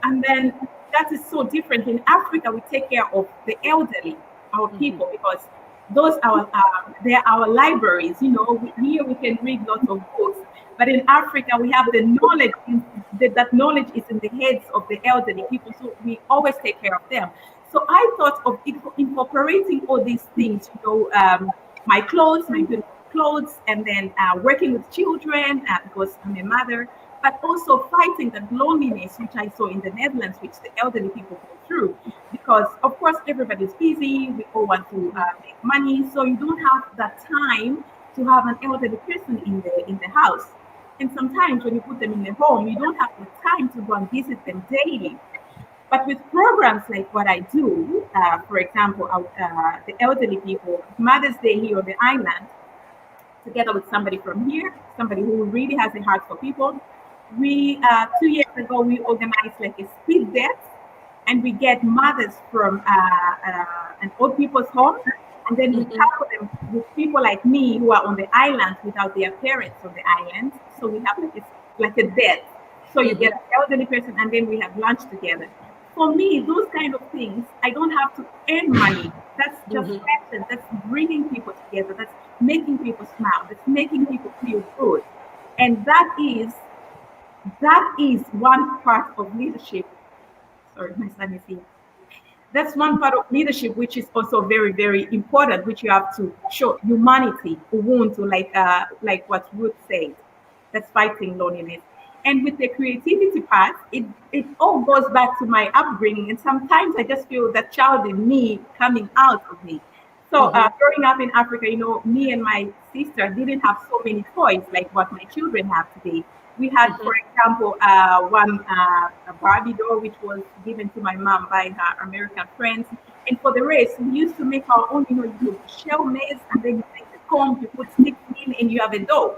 And then that is so different. In Africa, we take care of the elderly, our people, because they're our libraries. Here we can read lots of books, but in Africa we have the knowledge. That knowledge is in the heads of the elderly people, so we always take care of them. So I thought of incorporating all these things, my clothes, my beautiful clothes, and then working with children because I'm a mother. but also fighting that loneliness, which I saw in the Netherlands, which the elderly people go through. Because, of course, everybody's busy, we all want to make money, so you don't have that time to have an elderly person in the house. And sometimes when you put them in the home, you don't have the time to go and visit them daily. But with programs like what I do, for example, the elderly people, Mother's Day here on the island, together with somebody from here, somebody who really has a heart for people, we 2 years ago we organized like a speed date, and we get mothers from an old people's home, and then we couple them with people like me who are on the island without their parents on the island. So we have like a date. So you get an elderly person, and then we have lunch together. For me, those kind of things, I don't have to earn money. That's just passion. That's bringing people together. That's making people smile. That's making people feel good. And that is one part of leadership. Sorry, my son is here. That's one part of leadership which is also very, very important, which you have to show humanity, ubuntu, like what Ruth said. That's fighting loneliness. And with the creativity part, it all goes back to my upbringing. And sometimes I just feel that child in me coming out of me. So growing up in Africa, me and my sister didn't have so many toys like what my children have today. We had, for example, one a Barbie doll, which was given to my mom by her American friends. And for the rest, we used to make our own, you shell maize, and then you take the comb, you put sticks in, and you have a dough.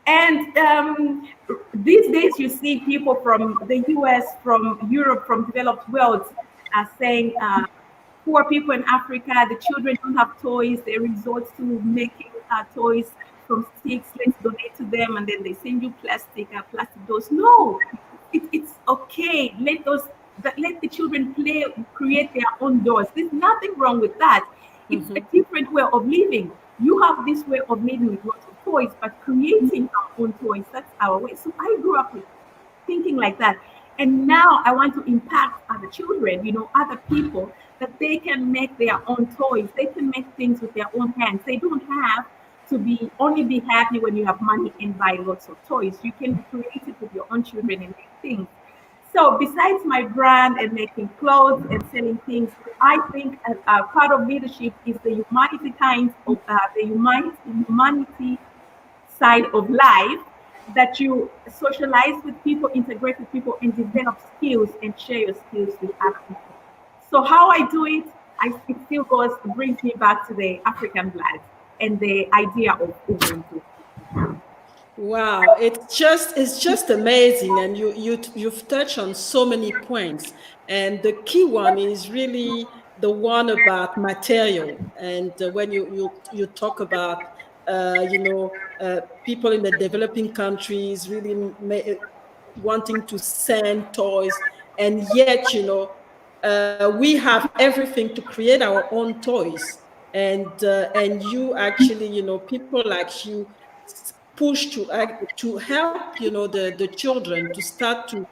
And these days, you see people from the US, from Europe, from developed world saying, poor people in Africa, the children don't have toys. They resort to making toys from sticks. Let's donate to them, and then they send you plastic dolls. No, it's okay. Let the children play, create their own dolls. There's nothing wrong with that. It's a different way of living. You have this way of living with lots of toys, but creating our own toys, that's our way. So I grew up with thinking like that. And now I want to impact other children, other people, that they can make their own toys. They can make things with their own hands. They don't have to only be happy when you have money and buy lots of toys. You can be creative with your own children and make things. So besides my brand and making clothes and selling things, I think a part of leadership is the humanity humanity side of life, that you socialize with people, integrate with people, and develop skills and share your skills with other people. So how I do it, it still brings me back to the African blood and the idea of Ubuntu. Wow, it's just amazing, and you've touched on so many points, and the key one is really the one about material. And when you talk about people in the developing countries really wanting to send toys, and yet we have everything to create our own toys, and you actually people like you push to help the children to start to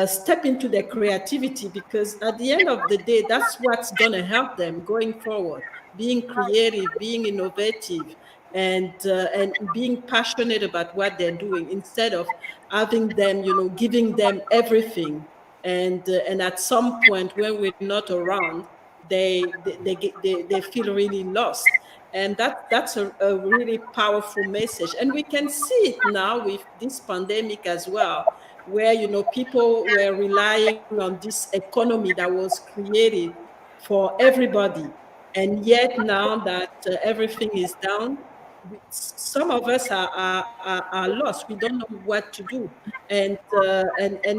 step into their creativity, because at the end of the day, that's what's going to help them going forward, being creative, being innovative, and being passionate about what they're doing, instead of having them giving them everything, and at some point when we're not around, they feel really lost. And that's a really powerful message. And we can see it now with this pandemic as well, where people were relying on this economy that was created for everybody, and yet now that everything is down, some of us are lost. We don't know what to do, and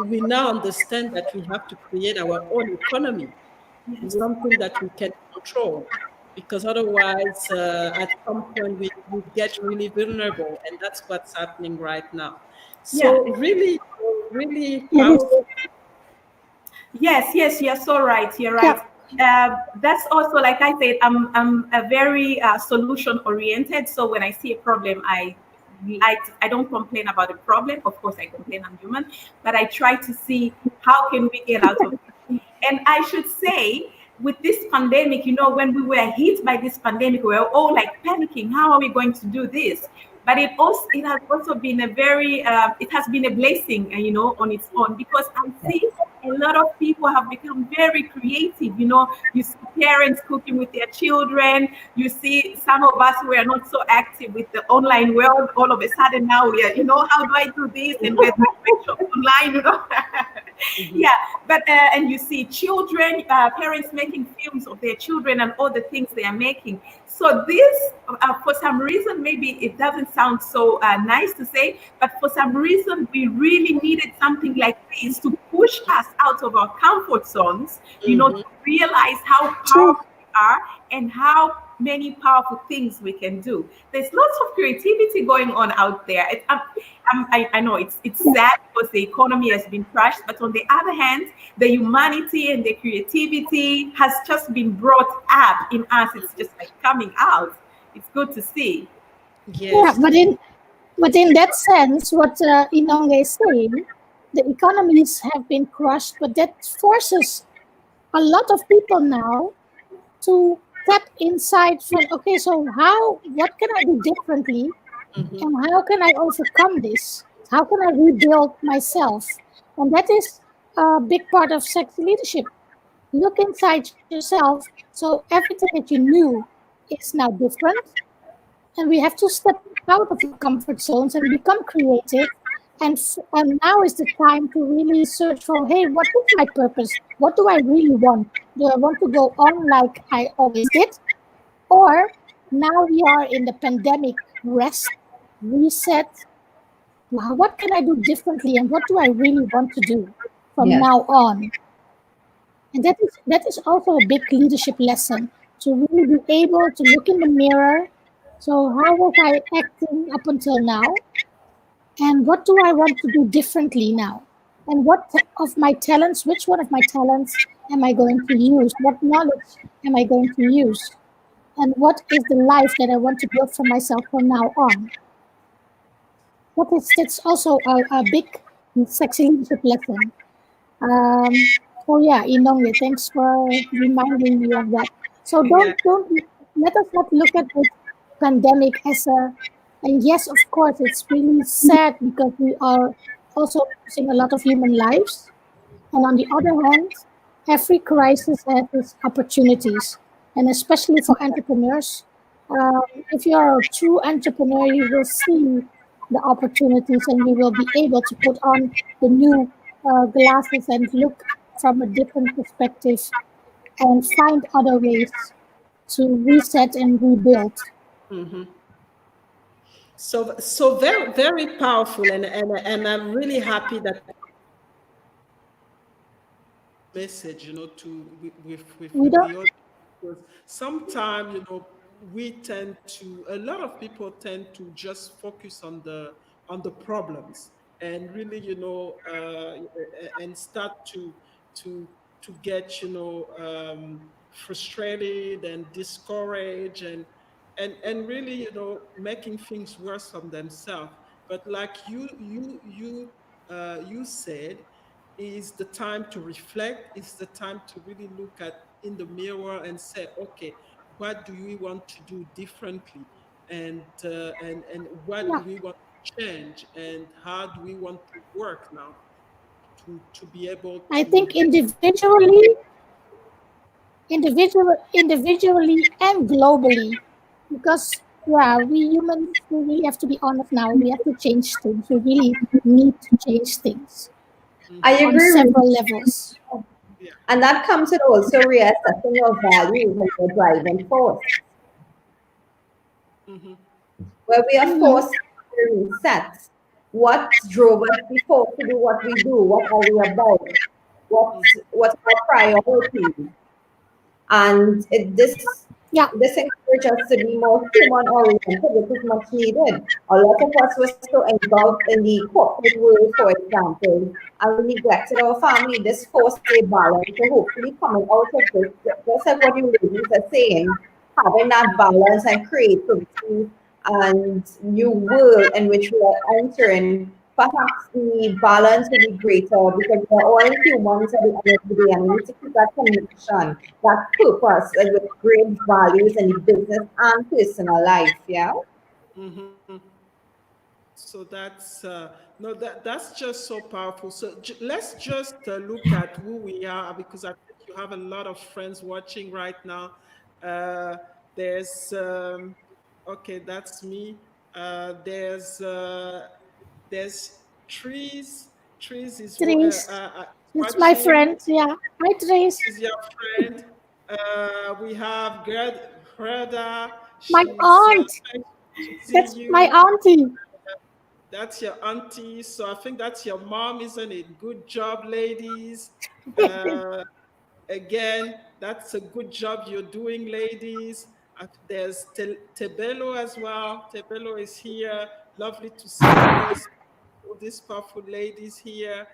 we now understand that we have to create our own economy, something that we can control, because otherwise at some point we get really vulnerable, and that's what's happening right now. So really powerful. Yes, you're so right. You're right. That's also, like I said, I'm a very solution oriented. So when I see a problem, I don't complain about the problem. Of course, I complain, I'm human, but I try to see how can we get out of it. And I should say, with this pandemic, when we were hit by this pandemic, we were all like panicking. How are we going to do this? but it has also been a very it has been a blessing, on its own, because I see a lot of people have become very creative. You see parents cooking with their children. You see some of us who are not so active with the online world. All of a sudden now we are, how do I do this? And where's my workshop online? Yeah, but and you see children, parents making films of their children and all the things they are making. So this, for some reason, maybe it doesn't sound so nice to say, but for some reason, we really needed something like this to push us out of our comfort zones, to realize how powerful we are and how many powerful things we can do. There's lots of creativity going on out there. I know it's sad because the economy has been crushed, but on the other hand, the humanity and the creativity has just been brought up in us. It's just like coming out. It's good to see. Yes. Yeah, but in that sense, what Inonge is saying, the economies have been crushed, but that forces a lot of people now to tap inside from, okay, so what can I do differently? And how can I overcome this? How can I rebuild myself? And that is a big part of sexy leadership. Look inside yourself. So everything that you knew is now different. And we have to step out of our comfort zones and become creative. And now is the time to really search for, hey, what is my purpose? What do I really want? Do I want to go on like I always did? Or now we are in the pandemic rest, reset. What can I do differently, and what do I really want to do from now on? And that is also a big leadership lesson, to really be able to look in the mirror. So how was I acting up until now? And what do I want to do differently now? And what of my talents, which one of my talents am I going to use? What knowledge am I going to use? And what is the life that I want to build for myself from now on? That's also a big sexy leadership lesson. So yeah, Inonge, thanks for reminding me of that. So don't let us not look at the pandemic as and yes, of course, it's really sad because we are also losing a lot of human lives. And on the other hand, every crisis has its opportunities, and especially for entrepreneurs. If you are a true entrepreneur, you will see the opportunities, and we will be able to put on the new glasses and look from a different perspective and find other ways to reset and rebuild. So very, very powerful, and I'm really happy that message, with the audience, because sometimes, a lot of people tend to just focus on the problems, and really, and start to get, frustrated and discouraged, and really, making things worse on themselves. But like you said, is the time to reflect, is the time to really look at in the mirror and say, okay, what do we want to do differently, and what do we want to change, and how do we want to work now to be able to. I think individually and globally, because we humans, we really have to be honest now. We have to change things. We really need to change things. I on agree with several you. levels. And that comes with also reassessing your values and your driving force. Where we are forced to reset what drove us before to do what we do, what are we about, what's our priority. And this encourages us to be more human oriented, which is much needed. A lot of us were so engulfed in the corporate world, for example, and we neglected our family. This forced a balance. So hopefully coming out of this, just like what you ladies are saying, having that balance and creativity and new world in which we are entering, perhaps the balance will be greater because we're all humans at the end of the day, and we need to keep that connection, that purpose, and with great values in the business and personal life. Yeah. Mm-hmm. So that's no, that's just so powerful. So let's just look at who we are, because I think you have a lot of friends watching right now. Uh, there's okay, that's me. There's trees. Trees is Trace. It's my watching. friend. Yeah. Hi, Trace. Is your friend. We have Gerda. My She's aunt. nice to see That's my you. auntie. That's your auntie. So I think that's your mom, isn't it? Good job, ladies. Uh, Again, that's a good job you're doing, ladies. There's Tebelo as well. Tebelo is here. Lovely to see all these powerful ladies here.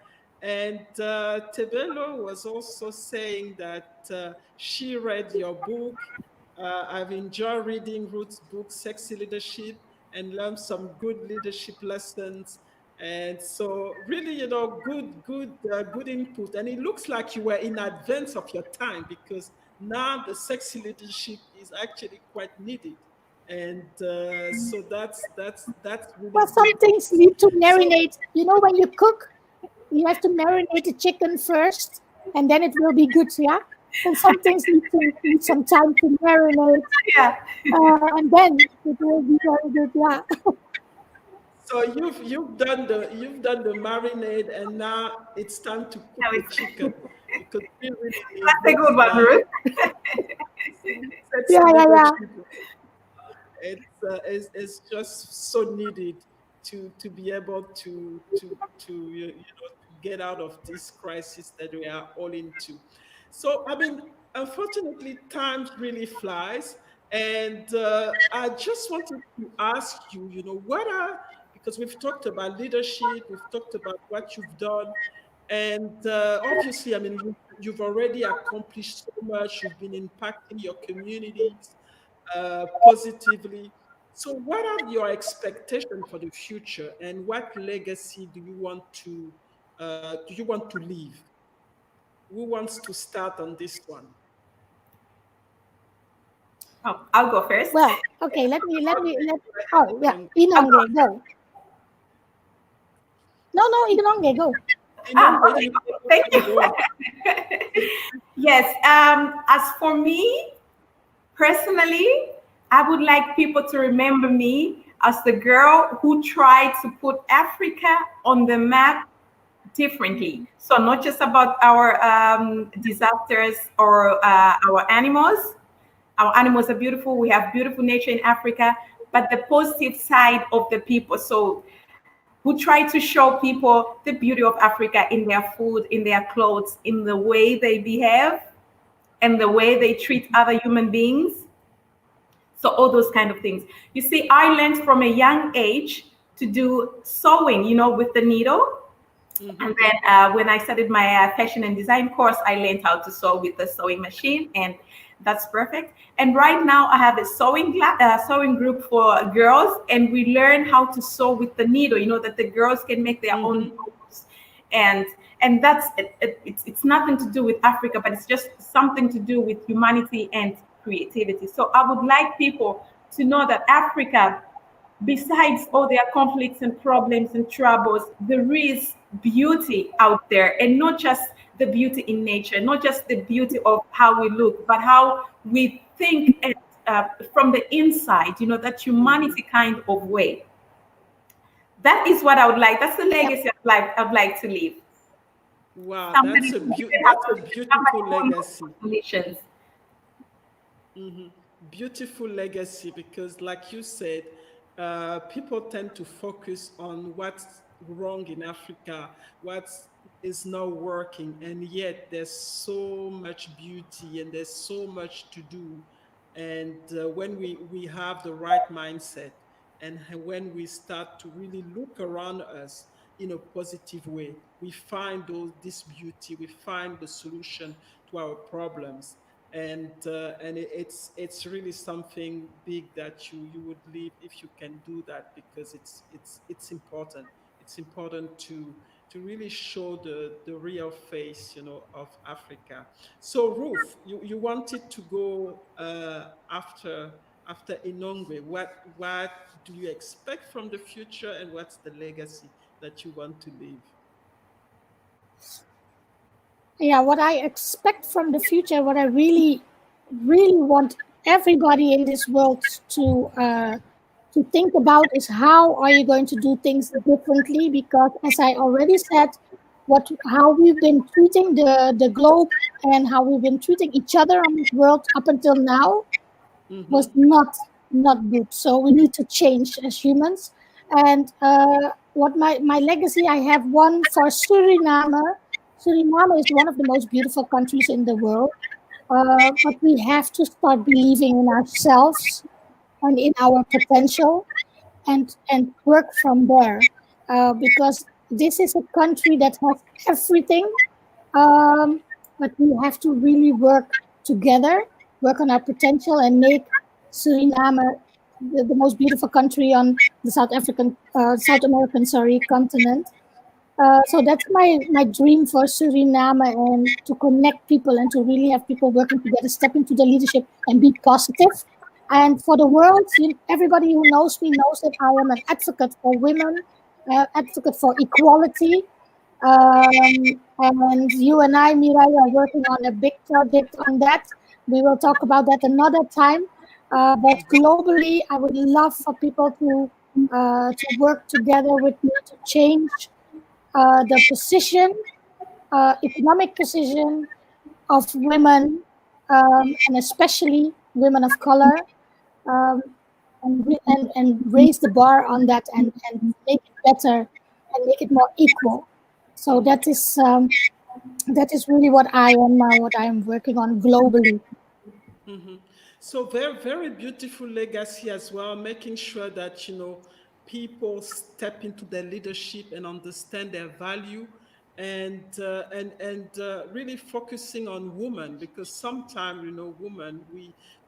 And Tebelo was also saying that she read your book. I've enjoyed reading Ruth's book, Sexy Leadership, and learned some good leadership lessons. And so, really, good input. And it looks like you were in advance of your time, because now the sexy leadership is actually quite needed. And so that's really Well, some good. things need to So, marinate. You know, when you cook, you have to marinate the chicken first, and then it will be good. Yeah. And some things need some time to marinate, Yeah. and then it will be very good. Yeah. so you've done the marinade, and now it's time to cook Now the it's chicken, because we really need that's a it. good one, Ruth. Sexy Yeah. Yeah. Yeah. leadership. It's just so needed to be able to get out of this crisis that we are all into. So I mean, unfortunately, time really flies, and I just wanted to ask you, what are, because we've talked about leadership, we've talked about what you've done, and obviously, I mean, you've already accomplished so much. You've been impacting your communities positively. So, what are your expectations for the future, and what legacy do you want to leave? Who wants to start on this one? Oh, I'll go first. Well, okay. Okay, Let. go ahead, Oh, yeah. Inonge. I'll go. Inonge, go. No, no, Inonge, go. Inonge, Okay. you Thank can you. go on. Yes. As for me personally, I would like people to remember me as the girl who tried to put Africa on the map differently. So not just about our disasters or our animals. Our animals are beautiful. We have beautiful nature in Africa, but the positive side of the people. So who try to show people the beauty of Africa in their food, in their clothes, in the way they behave, and the way they treat other human beings. So all those kind of things. You see, I learned from a young age to do sewing, with the needle. And then when I started my fashion and design course, I learned how to sew with the sewing machine, and that's perfect. And right now, I have a sewing group for girls, and we learn how to sew with the needle. That the girls can make their own clothes, and that's it's nothing to do with Africa, but it's just something to do with humanity and creativity. So I would like people to know that Africa, besides all their conflicts and problems and troubles, there is beauty out there, and not just the beauty in nature, not just the beauty of how we look, but how we think from the inside, that humanity kind of way. That is what I would like. That's the legacy I'd like to leave. Wow, Somebody that's a who knows that's a somebody beautiful who knows legacy. conditions. Mhm. Beautiful legacy, because, like you said, people tend to focus on what's wrong in Africa, what is not working, and yet there's so much beauty and there's so much to do. And when we have the right mindset, and when we start to really look around us in a positive way, we find this beauty, we find the solution to our problems. And it's really something big that you would leave if you can do that, because it's important. It's important to really show the real face, of Africa. So Ruth, you wanted to go after after Inonge, what do you expect from the future, and what's the legacy that you want to leave? Yeah, what I expect from the future, what I really, really want everybody in this world to think about is how are you going to do things differently? Because as I already said, how we've been treating the globe and how we've been treating each other on this world up until now was not good. So we need to change as humans. And what my legacy, I have one for Suriname. Suriname is one of the most beautiful countries in the world, but we have to start believing in ourselves and in our potential, and work from there, because this is a country that has everything, but we have to really work together, work on our potential, and make Suriname the most beautiful country on the South American, continent. So that's my dream for Suriname, and to connect people and to really have people working together, step into the leadership and be positive. And for the world, everybody who knows me knows that I am an advocate for women, advocate for equality. And you and I, Mirai, are working on a big project on that. We will talk about that another time. But globally, I would love for people to work together with me to change the position, economic position of women, and especially women of color, um, and raise the bar on that, and make it better and make it more equal. So that is really what I am working on globally. So very, very beautiful legacy as well, making sure that, people step into their leadership and understand their value, and really focusing on women, because sometimes, women,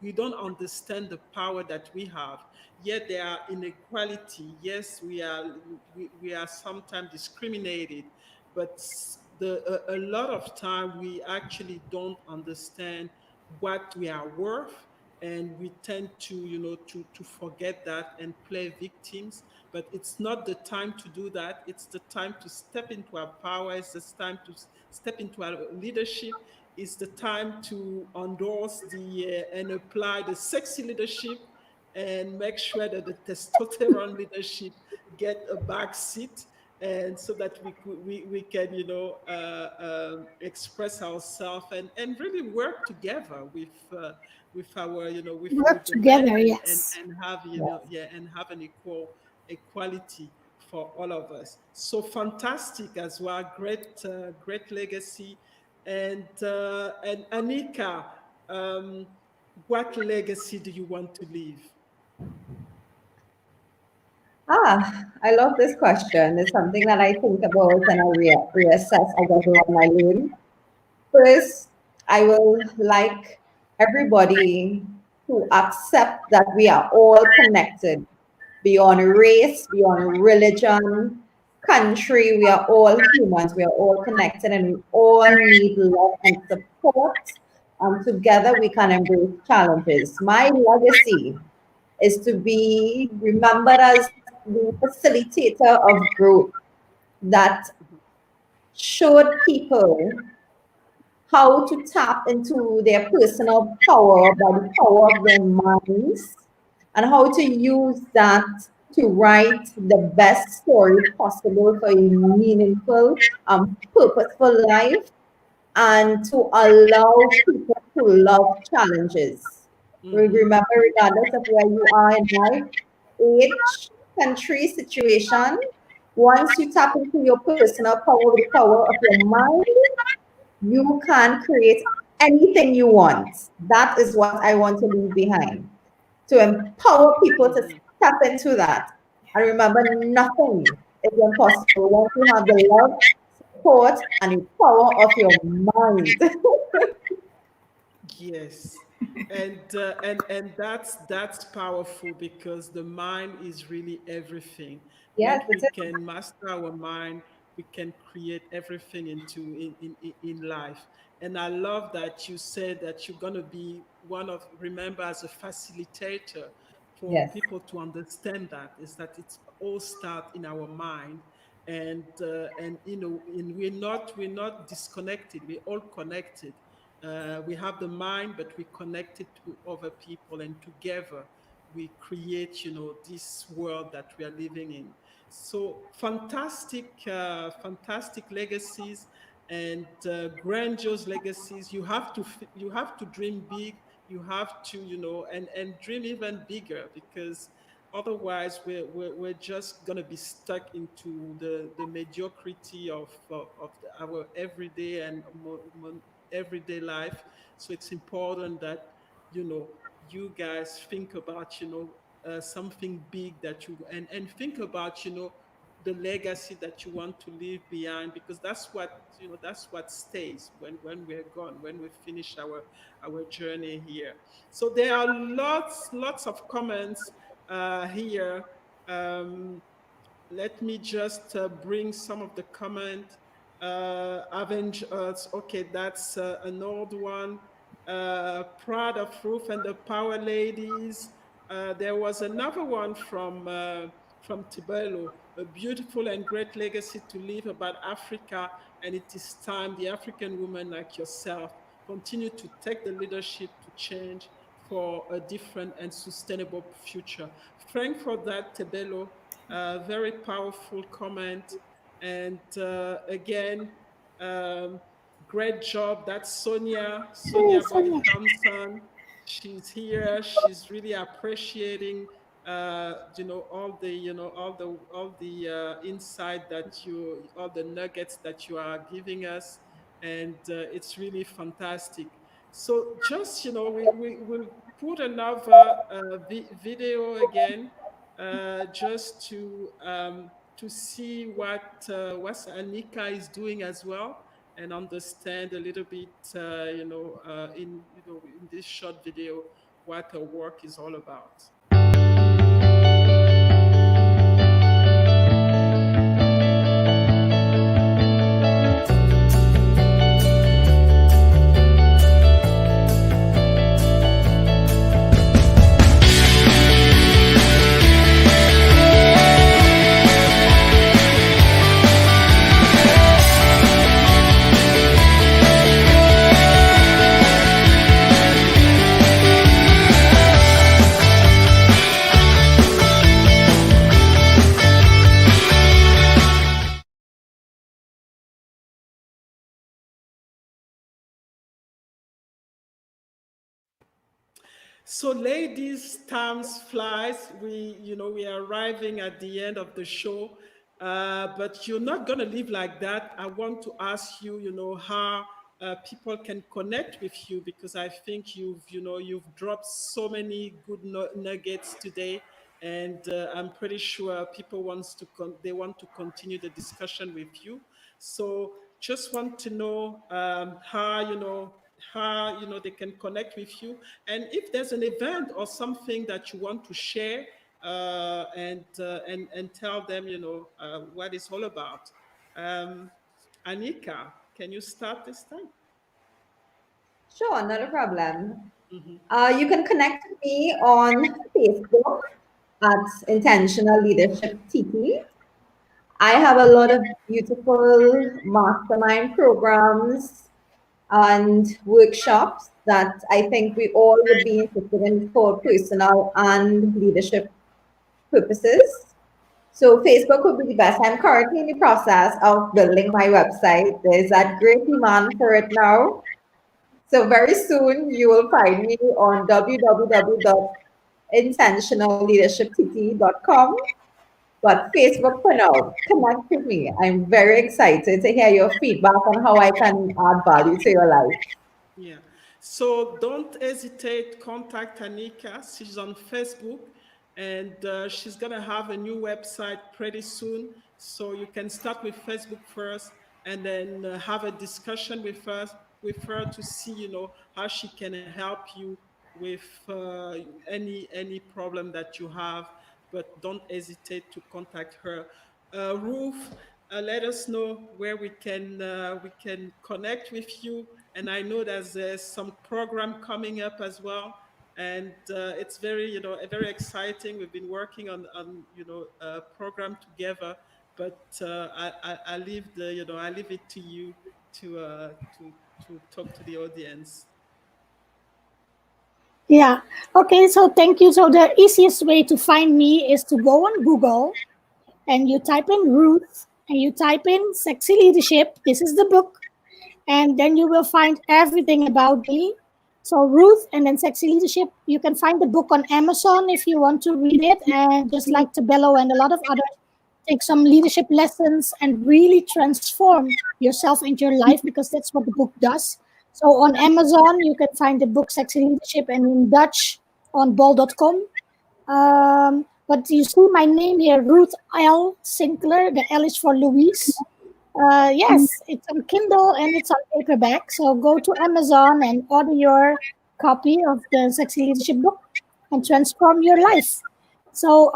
we don't understand the power that we have. Yet there are inequality. Yes, we are sometimes discriminated, but a lot of time we actually don't understand what we are worth, and we tend to, to forget that and play victims. But it's not the time to do that. It's the time to step into our power. It's the time to step into our leadership. It's the time to endorse and apply the sexy leadership, and make sure that the testosterone leadership get a back seat, and so that we can, express ourselves, and really work together with our, Work with the men, together, and yes. have, and have an equality for all of us. So fantastic as well. Great legacy. And Annika, um, what legacy do you want to leave? I love this question. It's something that I think about and I reassess as I go on my lane. First, I will like everybody to accept that we are all connected beyond race, beyond religion, country. We are all humans. We are all connected, and we all need love and support. And together we can embrace challenges. My legacy is to be remembered as the facilitator of growth that showed people how to tap into their personal power by the power of their minds, and how to use that to write the best story possible for a meaningful and purposeful life, and to allow people to love challenges. Remember, regardless of where you are in life, age, country, situation, once you tap into your personal power with the power of your mind, you can create anything you want. That is what I want to leave behind. To empower people to tap into that. And remember, nothing is impossible once you have the love, support, and the power of your mind. Yes, and that's powerful, because the mind is really everything. When Yes, we it's can master our mind, we can create everything in life. And I love that you said that you're going to be one of, remember, as a facilitator for Yes. people to understand that is that it's all start in our mind. And you know, and we're not disconnected, we're all connected. We have the mind, but we connect it to other people, and together we create, you know, this world that we are living in. So fantastic legacies, and grandiose legacies. You have to dream big. You have to, you know, and dream even bigger, because otherwise we're just going to be stuck into the mediocrity of our everyday and everyday life. So it's important that, you know, you guys think about, you know, something big that you, and think about, you know, the legacy that you want to leave behind, because that's what, you know, that's what stays when we're gone, when we finish our journey here. So there are lots of comments here. um, Let me just bring some of the comment. Avenge Earth, okay, that's an old one. Proud of Ruth and the Power Ladies. There was another one from Tibelo, a beautiful and great legacy to leave about Africa, and it is time the African woman like yourself continue to take the leadership to change for a different and sustainable future. Thank for that, Tebelo. Very powerful comment. And again, um, great job. That's Hey, Sonia Bobby Sonia. Thompson. She's here. She's really appreciating, you know, all the, you know, all the insight that you, all the nuggets that you are giving us, and it's really fantastic. So just, you know, we will put another video again, just to see what Annika is doing as well, and understand a little bit, in, you know, in this short video, what her work is all about. So, ladies, times flies. We are arriving at the end of the show, but you're not gonna live like that. I want to ask you, you know, how people can connect with you, because I think you've dropped so many good nuggets today, and I'm pretty sure people they want to continue the discussion with you. So, just want to know how they can connect with you, and if there's an event or something that you want to share, and tell them, what it's all about. um, Annika, can you start this time? Sure, not a problem. Mhm. You can connect with me on Facebook at Intentional Leadership TT. I have a lot of beautiful mastermind programs and workshops that I think we all would be interested in for personal and leadership purposes. So Facebook would be the best. I'm currently in the process of building my website. There's that great demand for it now. So very soon you will find me on www.intentionalleadershiptt.com. But Facebook for now, connect with me. I'm very excited to hear your feedback on how I can add value to your life. Yeah. So don't hesitate, contact Anika. She's on Facebook, and she's gonna have a new website pretty soon. So you can start with Facebook first, and then have a discussion with her to see, how she can help you with any problem that you have. But don't hesitate to contact her. Ruth, let us know where we can connect with you. And I know that there's some program coming up as well, and it's very very exciting. We've been working on a program together, but I leave I leave it to you to talk to the audience. Yeah. Okay. So thank you. So the easiest way to find me is to go on Google and you type in Ruth and you type in Sexy Leadership. This is the book. And then you will find everything about me. So Ruth and then Sexy Leadership. You can find the book on Amazon if you want to read it. And just like Tabello and a lot of others, take some leadership lessons and really transform yourself and your life, because that's what the book does. So on Amazon, you can find the book Sexy Leadership, and in Dutch on bol.com. But you see my name here, Ruth L. Sinkeler. The L is for Louise. Yes, it's on Kindle and it's on paperback. So go to Amazon and order your copy of the Sexy Leadership book and transform your life. So,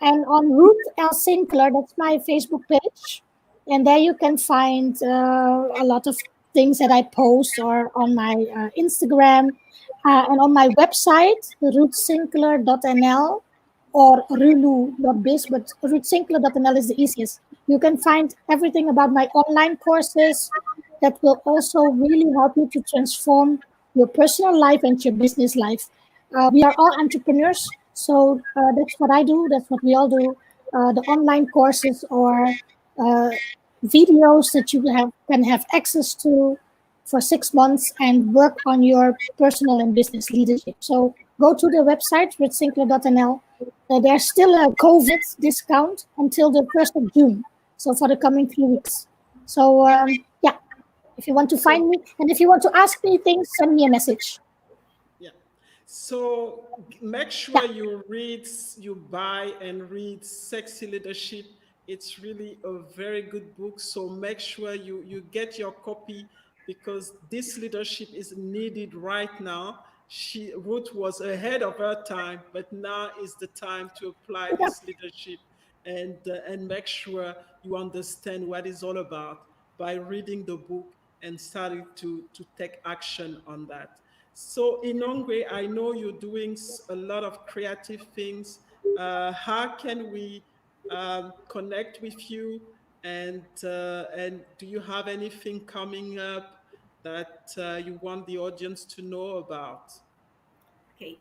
and on Ruth L. Sinkeler, that's my Facebook page. And there you can find a lot of things that I post, or on my Instagram and on my website, ruthsinkeler.nl or RULOU.biz, but ruthsinkeler.nl is the easiest. You can find everything about my online courses that will also really help you to transform your personal life and your business life. We are all entrepreneurs, so that's what I do. That's what we all do. The online courses or videos that you can have access to for 6 months and work on your personal and business leadership. So go to the website, ruthsinkeler.nl. There's still a COVID discount until the 1st of June. So for the coming 3 weeks. So yeah, if you want to find me and if you want to ask me things, send me a message. Yeah. So make sure you buy and read Sexy Leadership. It's really a very good book. So make sure you get your copy, because this leadership is needed right now. Ruth was ahead of her time, but now is the time to apply this leadership and make sure you understand what it's all about by reading the book and starting to take action on that. So Inonge, I know you're doing a lot of creative things. How can we connect with you? And do you have anything coming up that you want the audience to know about? Okay.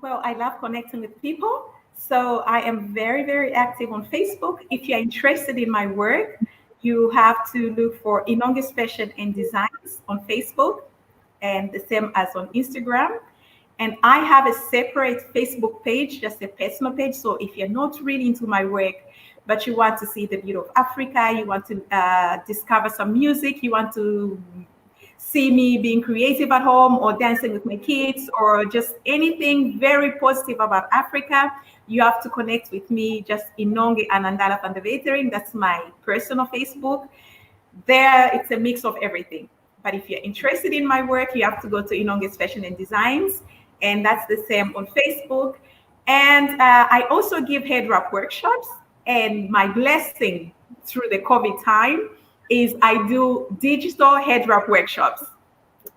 Well, I love connecting with people. So I am very, very active on Facebook. If you're interested in my work, you have to look for Inonge Fashion and Designs on Facebook, and the same as on Instagram. And I have a separate Facebook page, just a personal page. So if you're not really into my work, but you want to see the beauty of Africa, you want to discover some music, you want to see me being creative at home or dancing with my kids or just anything very positive about Africa, you have to connect with me. Just Inonge Anandala van de Wetering. That's my personal Facebook. There, it's a mix of everything. But if you're interested in my work, you have to go to Inonge's Fashion and Designs, and that's the same on Facebook. And I also give head wrap workshops. And my blessing through the COVID time is I do digital head wrap workshops.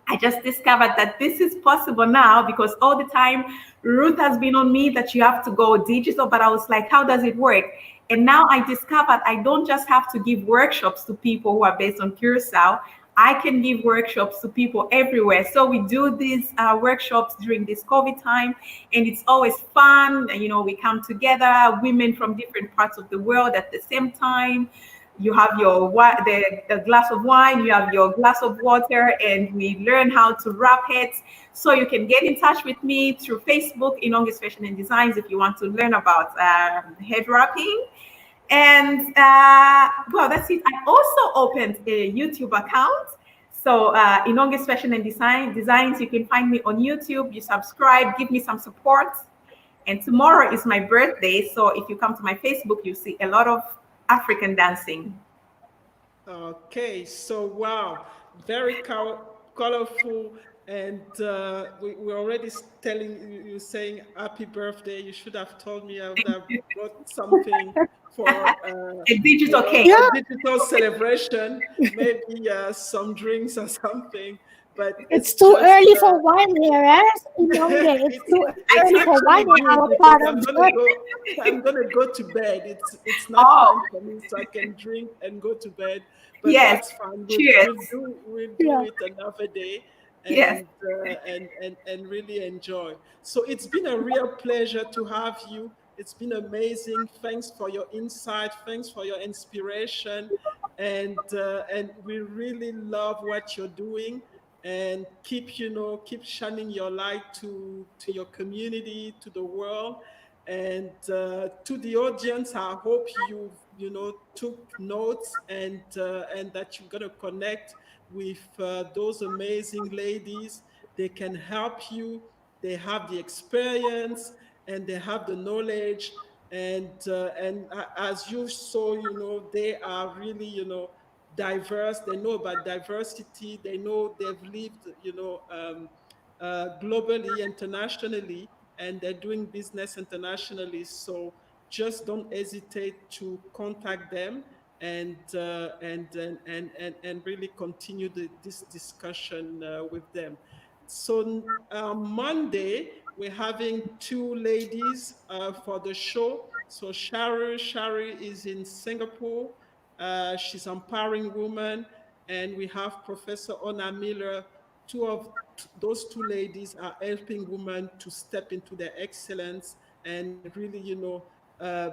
I just discovered that this is possible now, because all the time Ruth has been on me that you have to go digital, but I was like, how does it work? And now I discovered I don't just have to give workshops to people who are based on Curacao. I can give workshops to people everywhere. So we do these workshops during this COVID time, and it's always fun. You know, we come together, women from different parts of the world at the same time. You have your the glass of wine, you have your glass of water, and we learn how to wrap heads. So you can get in touch with me through Facebook, Inonge's Fashion and Designs, if you want to learn about head wrapping. And well, that's it. I also opened a YouTube account. So Inonge's Fashion and Designs, you can find me on YouTube. You subscribe, give me some support. And tomorrow is my birthday. So if you come to my Facebook, you see a lot of African dancing. Okay, so wow, very colorful, and we're already telling you saying happy birthday. You should have told me. I would have brought something for a digital cake. a digital celebration, maybe some drinks or something. But It's too just, early for wine here, eh? Inonge. It's too early for wine in our part of I'm gonna go to bed. It's not time for me, so I can drink and go to bed. But Yes. that's fine. Cheers. We'll do it another day. And, Yes. and really enjoy. So it's been a real pleasure to have you. It's been amazing. Thanks for your insight. Thanks for your inspiration. And we really love what you're doing. And keep shining your light to your community, to the world. And to the audience, I hope you took notes and that you're gonna connect with those amazing ladies. They can help you. They have the experience and they have the knowledge. And as you saw, they are really, diverse. They know about diversity. They know they've lived, globally, internationally, and they're doing business internationally. So just don't hesitate to contact them and really continue this discussion with them. So Monday we're having two ladies for the show. So Shari is in Singapore. She's empowering women, and we have Professor Ona Miller. Those two ladies are helping women to step into their excellence and really,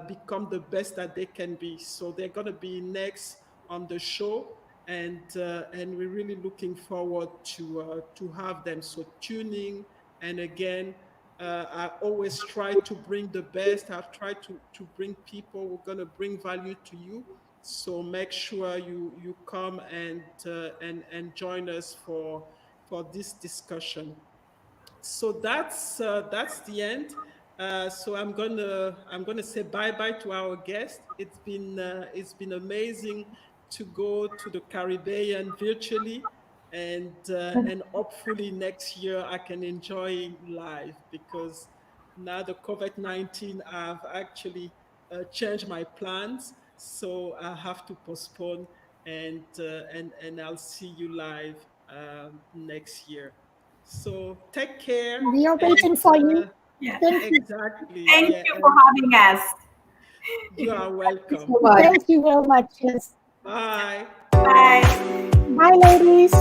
become the best that they can be. So they're going to be next on the show, and we're really looking forward to have them. So tuning, and again, I always try to bring the best. I've tried to bring people who are going to bring value to you. So make sure you come and join us for this discussion. So that's the end. So I'm gonna say bye bye to our guest. It's been amazing to go to the Caribbean virtually, and hopefully next year I can enjoy live, because now the COVID-19 have actually changed my plans, so I have to postpone, and I'll see you live next year. So take care. We are And waiting for you. Yeah. Thank you. exactly. Thank Yeah, you for having us. you are welcome. Thank you very much. Yes. Bye. Bye. Bye, ladies.